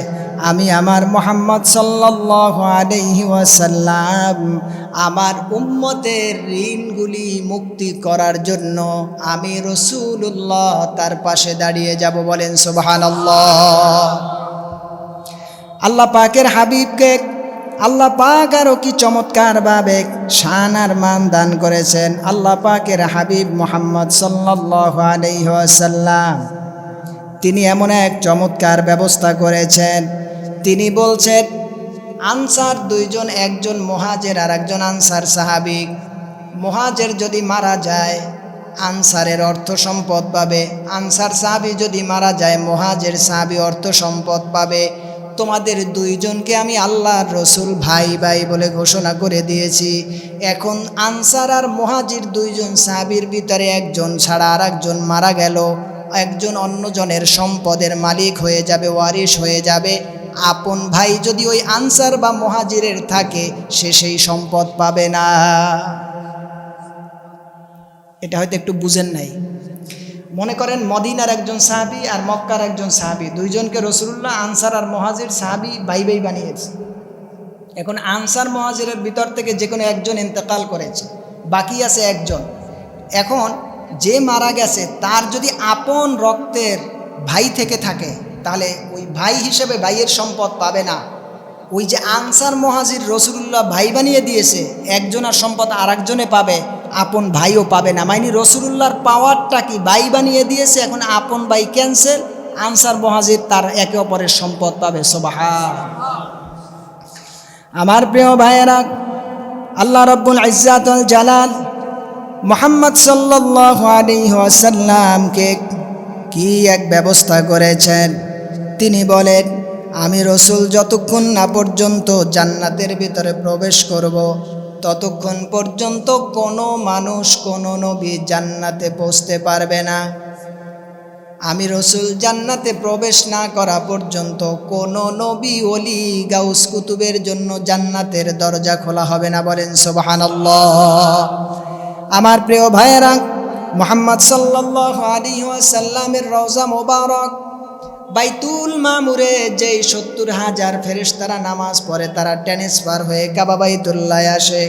আমি আমার মুহাম্মদ সাল্লাল্লাহু আলাইহি ওয়াসাল্লাম আমার উম্মতের ঋণগুলি মুক্তি করার জন্য আমি রাসূলুল্লাহ তার পাশে দাঁড়িয়ে যাব। বলেন সুবহানাল্লাহ। আল্লাহ পাকের হাবিবকে আল্লাহ পাক আরও কি চমৎকারভাবে শান আর মান দান করেছেন। আল্লাহ পাকের হাবিব মুহাম্মদ সাল্লাল্লাহু আলাইহি ওয়াসাল্লাম তিনি এমন এক চমৎকার ব্যবস্থা করেছেন। তিনি বলছেন আনসার দুইজন, একজন মুহাজির আর একজন আনসার সাহাবী। মুহাজির যদি মারা যায় আনসারের অর্থ সম্পদ পাবে, আনসার সাহাবী যদি মারা যায় মুহাজির সাহাবী অর্থ সম্পদ পাবে। তোমাদের দুইজনকে আমি আল্লাহর রসুল ভাই ভাই বলে ঘোষণা করে দিয়েছি। এখন আনসার আর মুহাজির দুইজন সাহাবীর ভিতরে একজন ছাড়া আর একজন মারা গেল, একজন অন্যজনের সম্পদের মালিক হয়ে যাবে, ওয়ারিশ হয়ে যাবে। আপন ভাই যদি ওই আনসার বা মুহাজিরের থাকে সে সেই সম্পদ পাবে না। এটা হয়তো একটু বুঝেন নাই। মনে করেন মদিনার একজন সাহাবী আর মক্কার একজন সাহাবী, দুইজনকে রাসূলুল্লাহ আনসার আর মুহাজির সাহাবী ভাই ভাই বানিয়েছে। এখন আনসার মুহাজিরের ভিতর থেকে যে কোনো একজন ইন্তেকাল করেছে, বাকি আছে একজন। এখন যে মারা গেছে তার যদি আপন রক্তের ভাই থেকে থাকে তাহলে ওই ভাই হিসেবে ভাইয়ের সম্পদ পাবে না। ওই যে আনসার মুহাজির রাসূলুল্লাহ ভাই বানিয়ে দিয়েছে, একজনের সম্পদ আর একজনে পাবে, আপন ভাইও পাবে না। মানে রাসূলুল্লাহর পাওয়ারটা কি, ভাই বানিয়ে দিয়েছে, এখন আপন ভাই ক্যান্সেল, আনসার মুহাজির তার একে অপরের সম্পদ পাবে। সুবহানাল্লাহ। আমার প্রিয় ভাইয়েরা, আল্লাহ রাব্বুল ইজ্জাত ওয়াল জালাল মুহাম্মদ সাল্লাল্লাহু আলাইহি ওয়াসাল্লামকে কি এক ব্যবস্থা করেছেন। তিনি বলেন আমি রসুল যতক্ষণ না পর্যন্ত জান্নাতের ভিতরে প্রবেশ করব ততক্ষণ পর্যন্ত কোনো মানুষ কোনো নবী জান্নাতে পৌঁছতে পারবে না। আমি রসুল জান্নাতে প্রবেশ না করা পর্যন্ত কোনো নবী ওলি গাউস কুতুবের জন্য জান্নাতের দরজা খোলা হবে না। বলেন সুবহানাল্লাহ। আমার প্রিয় ভাইয়েরা, মুহাম্মদ সাল্লাল্লাহু আলাইহি ওয়াসাল্লামের রওজা মোবারক বাইতুল মামুরে যেই ৭০,০০০ ফেরেশতারা নামাজ পড়ে তারা ট্রান্সফার হয়ে কাবা বাইতুল্লাহ আসে।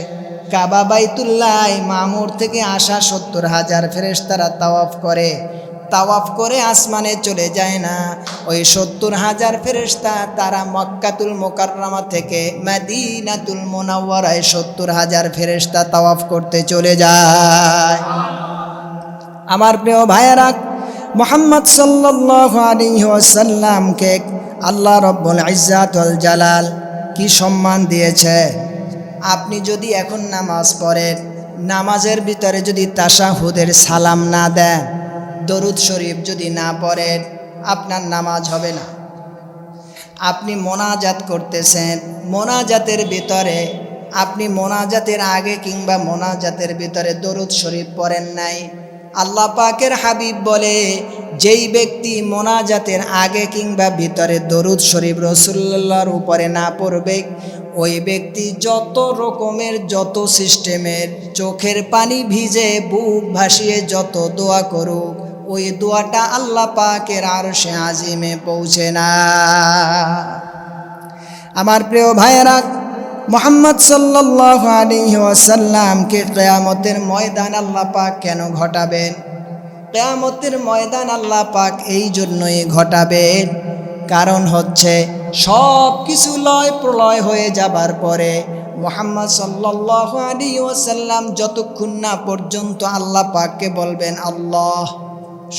কাবা বাইতুল্লাহ মামুর থেকে আসা ৭০,০০০ ফেরেশতারা তাওয়াফ করে আসমানে চলে যায় না। ওই ৭০,০০০ ফেরেশতা তারা মক্কাতুল মুকাররমা থেকে মদিনাতুল মুনাওয়ারায় ৭০,০০০ ফেরেশতা তাওয়াফ করতে চলে যায়। আমার প্রিয় ভাইয়েরা, মুহাম্মদ সাল্লাল্লাহু আলাইহি ওয়াসাল্লামকে আল্লাহ রাব্বুল ইজ্জাত ওয়াল জালাল কি সম্মান দিয়েছে। আপনি যদি এখন নামাজ পড়েন, নামাজের ভিতরে যদি তাশাহুদের সালাম না দেন, দরুদ শরীফ যদি না পড়েন, আপনার নামাজ হবে না। আপনি মোনাজাত করতেছেন, মোনাজাতের ভিতরে আপনি মোনাজাতের আগে কিংবা মোনাজাতের ভিতরে দরুদ শরীফ পড়েন নাই। আল্লাহ পাকের হাবিব বলে যেই ব্যক্তি মোনাজাতের আগে কিংবা ভিতরে দরুদ শরীফ রাসূলুল্লাহর উপরে না পড়বে, ওই ব্যক্তি যত রকমের যত সিস্টেমের চোখের পানি ভিজে বুক ভাসিয়ে যত দোয়া করুক, ওই দোয়াটা আল্লাহ পাকের আরশে আজিমে পৌঁছে না। আমার প্রিয় ভাইয়েরা, মুহাম্মদ সাল্লাল্লাহু আলাইহি ওয়াসাল্লামকে কিয়ামতের ময়দান আল্লাহ পাক কেন ঘটাবেন? কিয়ামতের ময়দান আল্লাহ পাক এই জন্যই ঘটাবেন, কারণ হচ্ছে সব কিছু লয় প্রলয় হয়ে যাবার পরে মুহাম্মদ সাল্লাল্লাহু আলাইহি ওয়াসাল্লাম যতক্ষণ না পর্যন্ত আল্লাহ পাককে বলবেন আল্লাহ,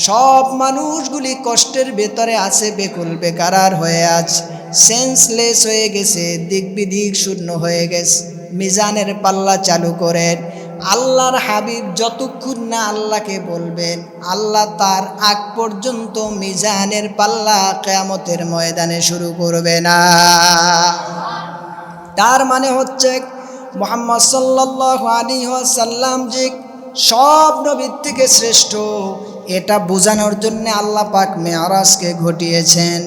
সব মানুষগুলি কষ্টের ভেতরে আছে, বেকুল বেকারার হয়ে আছে, সেন্সলেস হয়ে গেছে, দিক বিদিক শূন্য হয়ে গেছে, মিজানের পাল্লা চালু করেন। আল্লাহর হাবিব যতক্ষণ না আল্লাহকে বলবেন, আল্লাহ তার আগ পর্যন্ত মিজানের পাল্লা কিয়ামতের ময়দানে শুরু করবে না। তার মানে হচ্ছে মুহাম্মদ সাল্লাল্লাহু আলাইহি ওয়াসাল্লাম যে সব নবীর থেকে শ্রেষ্ঠ, এটা বোঝানোর জন্য আল্লাহ পাক মেরাজকে ঘটিয়েছেন।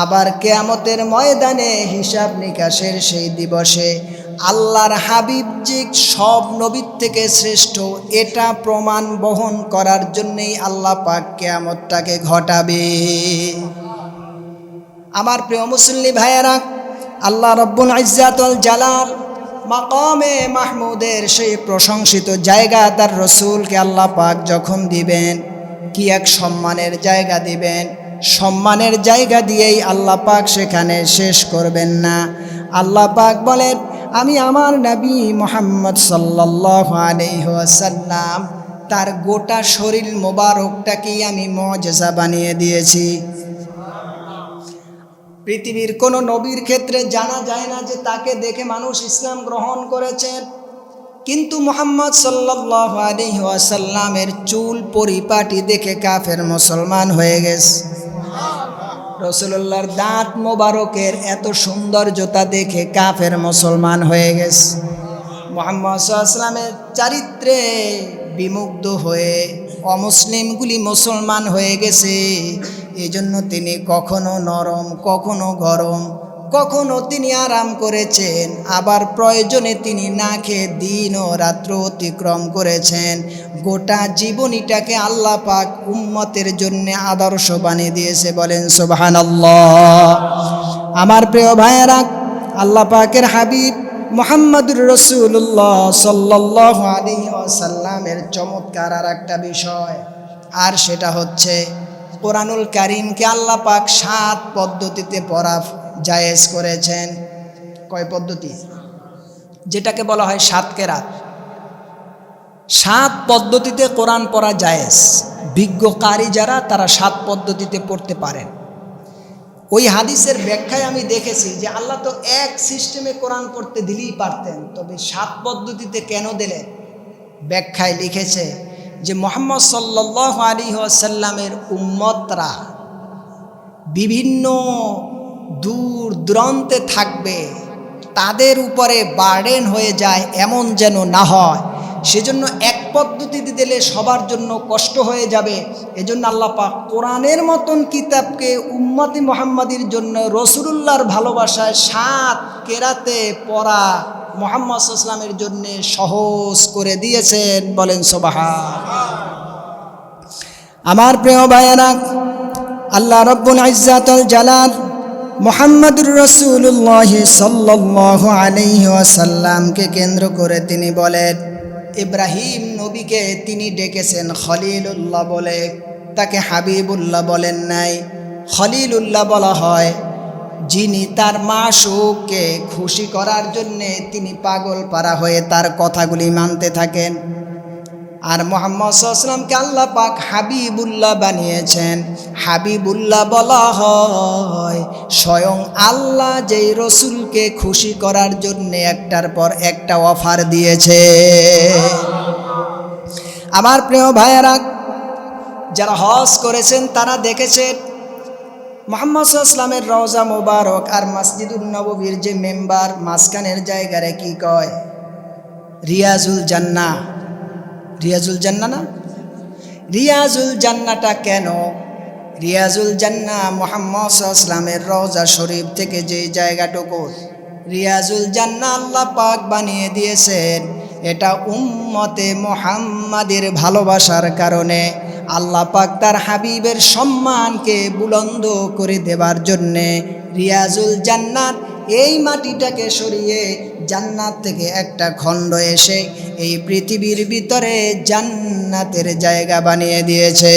আবার কিয়ামতের ময়দানে হিসাব নিকাশের সেই দিবসে আল্লাহর হাবিব যে সব নবীর থেকে শ্রেষ্ঠ, এটা প্রমাণ বহন করার জন্যেই আল্লাহ পাক কিয়ামতটাকে ঘটাবে। আমার প্রিয় মুসল্লি ভাইয়েরা, আল্লাহ রব্বুল ইজ্জাতুল জালাল মাকামে মাহমুদের সেই প্রশংসিত জায়গা তার রসুলকে আল্লাহ পাক যখন দিবেন, কি এক সম্মানের জায়গা দিবেন। সম্মানের জায়গা দিয়েই আল্লাহ পাক সেখানে শেষ করবেন না। আল্লাহ পাক বলেন, আমি আমার নবী মুহাম্মদ সাল্লাল্লাহু আলাইহি ওয়াসাল্লাম তার গোটা শরীর মোবারকটাকেই আমি মুআজিজা বানিয়ে দিয়েছি। পৃথিবীর কোনো নবীর ক্ষেত্রে জানা যায় না যে তাকে দেখে মানুষ ইসলাম গ্রহণ করেছেন, কিন্তু মুহাম্মদ সাল্লাল্লাহু আলাইহি ওয়াসাল্লামের চুল পরিপাটি দেখে কাফের মুসলমান হয়ে গেছে। রাসূলুল্লাহর দাঁত মোবারকের এত সৌন্দর্যতা দেখে কাফের মুসলমান হয়ে গেছে। মুহাম্মদ সাল্লাল্লাহু আলাইহি ওয়াসাল্লামের চরিত্রে বিমুগ্ধ হয়ে অমুসলিমগুলি মুসলমান হয়ে গেছে। এজন্য তিনি কখনো নরম, কখনো গরম, কখনো তিনি আরাম করেছেন, আবার প্রয়োজনে তিনি না খেয়ে দিন ও রাত্র অতিক্রম করেছেন। গোটা জীবনীটাকে আল্লাহ পাক উম্মতের জন্য আদর্শ বানিয়ে দিয়েছে। বলেন সুবহানাল্লাহ। আমার প্রিয় ভাইয়েরা, আল্লাহ পাকের হাবিব মুহাম্মদুর রাসূলুল্লাহ সাল্লাল্লাহু আলাইহি ওয়াসাল্লামের চমৎকার আর একটা বিষয়, আর সেটা হচ্ছে কোরআনুল কারীমকে আল্লাহ পাক 7 পদ্ধতিতে পড়া জায়েজ করেছেন। কয় পদ্ধতি? যেটাকে বলা হয় 7 কেরাত। 7 পদ্ধতিতে কোরআন পড়া জায়েজ। বিজ্ঞ কারি যারা, তারা 7 পদ্ধতিতে পড়তে পারেন। ওই হাদিসের ব্যাখ্যায় আমি দেখেছি যে আল্লাহ তো এক সিস্টেমে কোরআন পড়তে দিলেই পারতেন, তবে 7 পদ্ধতিতে কেন দিলেন? ব্যাখ্যায় লিখেছে যে মুহাম্মদ সাল্লাল্লাহু আলাইহি ওয়াসাল্লামের উম্মতরা বিভিন্ন দূর দূরান্তে থাকবে, তাদের উপরে বার্ডেন হয়ে যায় এমন যেন না হয়। সেজন্য এক পদ্ধতিতে দিলে সবার জন্য কষ্ট হয়ে যাবে। এজন্য আল্লাহ পাক কোরআনের মতন কিতাবকে উম্মতি মুহাম্মাদির জন্য রাসূলুল্লাহর ভালোবাসায় 7 কেরাতে পড়া মুহাম্মদ সাল্লাল্লাহু আলাইহি ওয়াসাল্লামের জন্য সহজ করে দিয়েছেন। বলেন সুবহান। আমার প্রিয় ভাইয়েরা, আল্লাহ রব্বুল ইজ্জাতুল জালাল মুহাম্মদুর রাসূলুল্লাহ সাল্লাল্লাহু আলাইহি ওয়াসাল্লামকে কেন্দ্র করে তিনি বলেন, ইব্রাহিম নবীকে তিনি ডেকেছেন খলিলুল্লাহ বলে, তাকে হাবিবুল্লাহ বলেন নাই। খলিলুল্লাহ বলা হয় যিনি তার মাশউককে খুশি করার জন্যে তিনি পাগল পারা হয়ে তার কথাগুলি মানতে থাকেন। আর মুহাম্মদ সাল্লাল্লাহু আলাইহি ওয়াসাল্লামকে আল্লাহ পাক হাবিবুল্লাহ বানিয়েছেন। হাবিবুল্লাহ বলা হয় স্বয়ং আল্লাহ যেই রসুলকে খুশি করার জন্য একটার পর একটা অফার দিয়েছে। আমার প্রিয় ভাইয়েরা, যারা হজ করেছেন তারা দেখেছেন মুহাম্মদ সাল্লাল্লাহু আলাইহি ওয়াসাল্লামের রওজা মোবারক আর মসজিদুন নববীর যে মেম্বার মাঝখানের জায়গারে কি কয়? রিয়াজুল জান্নাহ। রিয়াজুল জান্নাহ না? রিয়াজুল জান্নাহটা কেন? রিয়াজুল জান্নাহ মুহাম্মদ সাল্লাল্লাহু আলাইহি ওয়াসাল্লামের রওজা শরীফ থেকে যে জায়গাটুকু রিয়াজুল জান্নাহ আল্লাহ পাক বানিয়ে দিয়েছেন, এটা উম্মতে মুহাম্মাদের ভালোবাসার কারণে আল্লাহ পাক তার হাবিবের সম্মানকে বুলন্দ করে দেবার জন্যে রিয়াজুল জান্নাত এই মাটিটাকে সরিয়ে জান্নাত থেকে একটা খণ্ড এসে এই পৃথিবীর ভিতরে জান্নাতের জায়গা বানিয়ে দিয়েছে।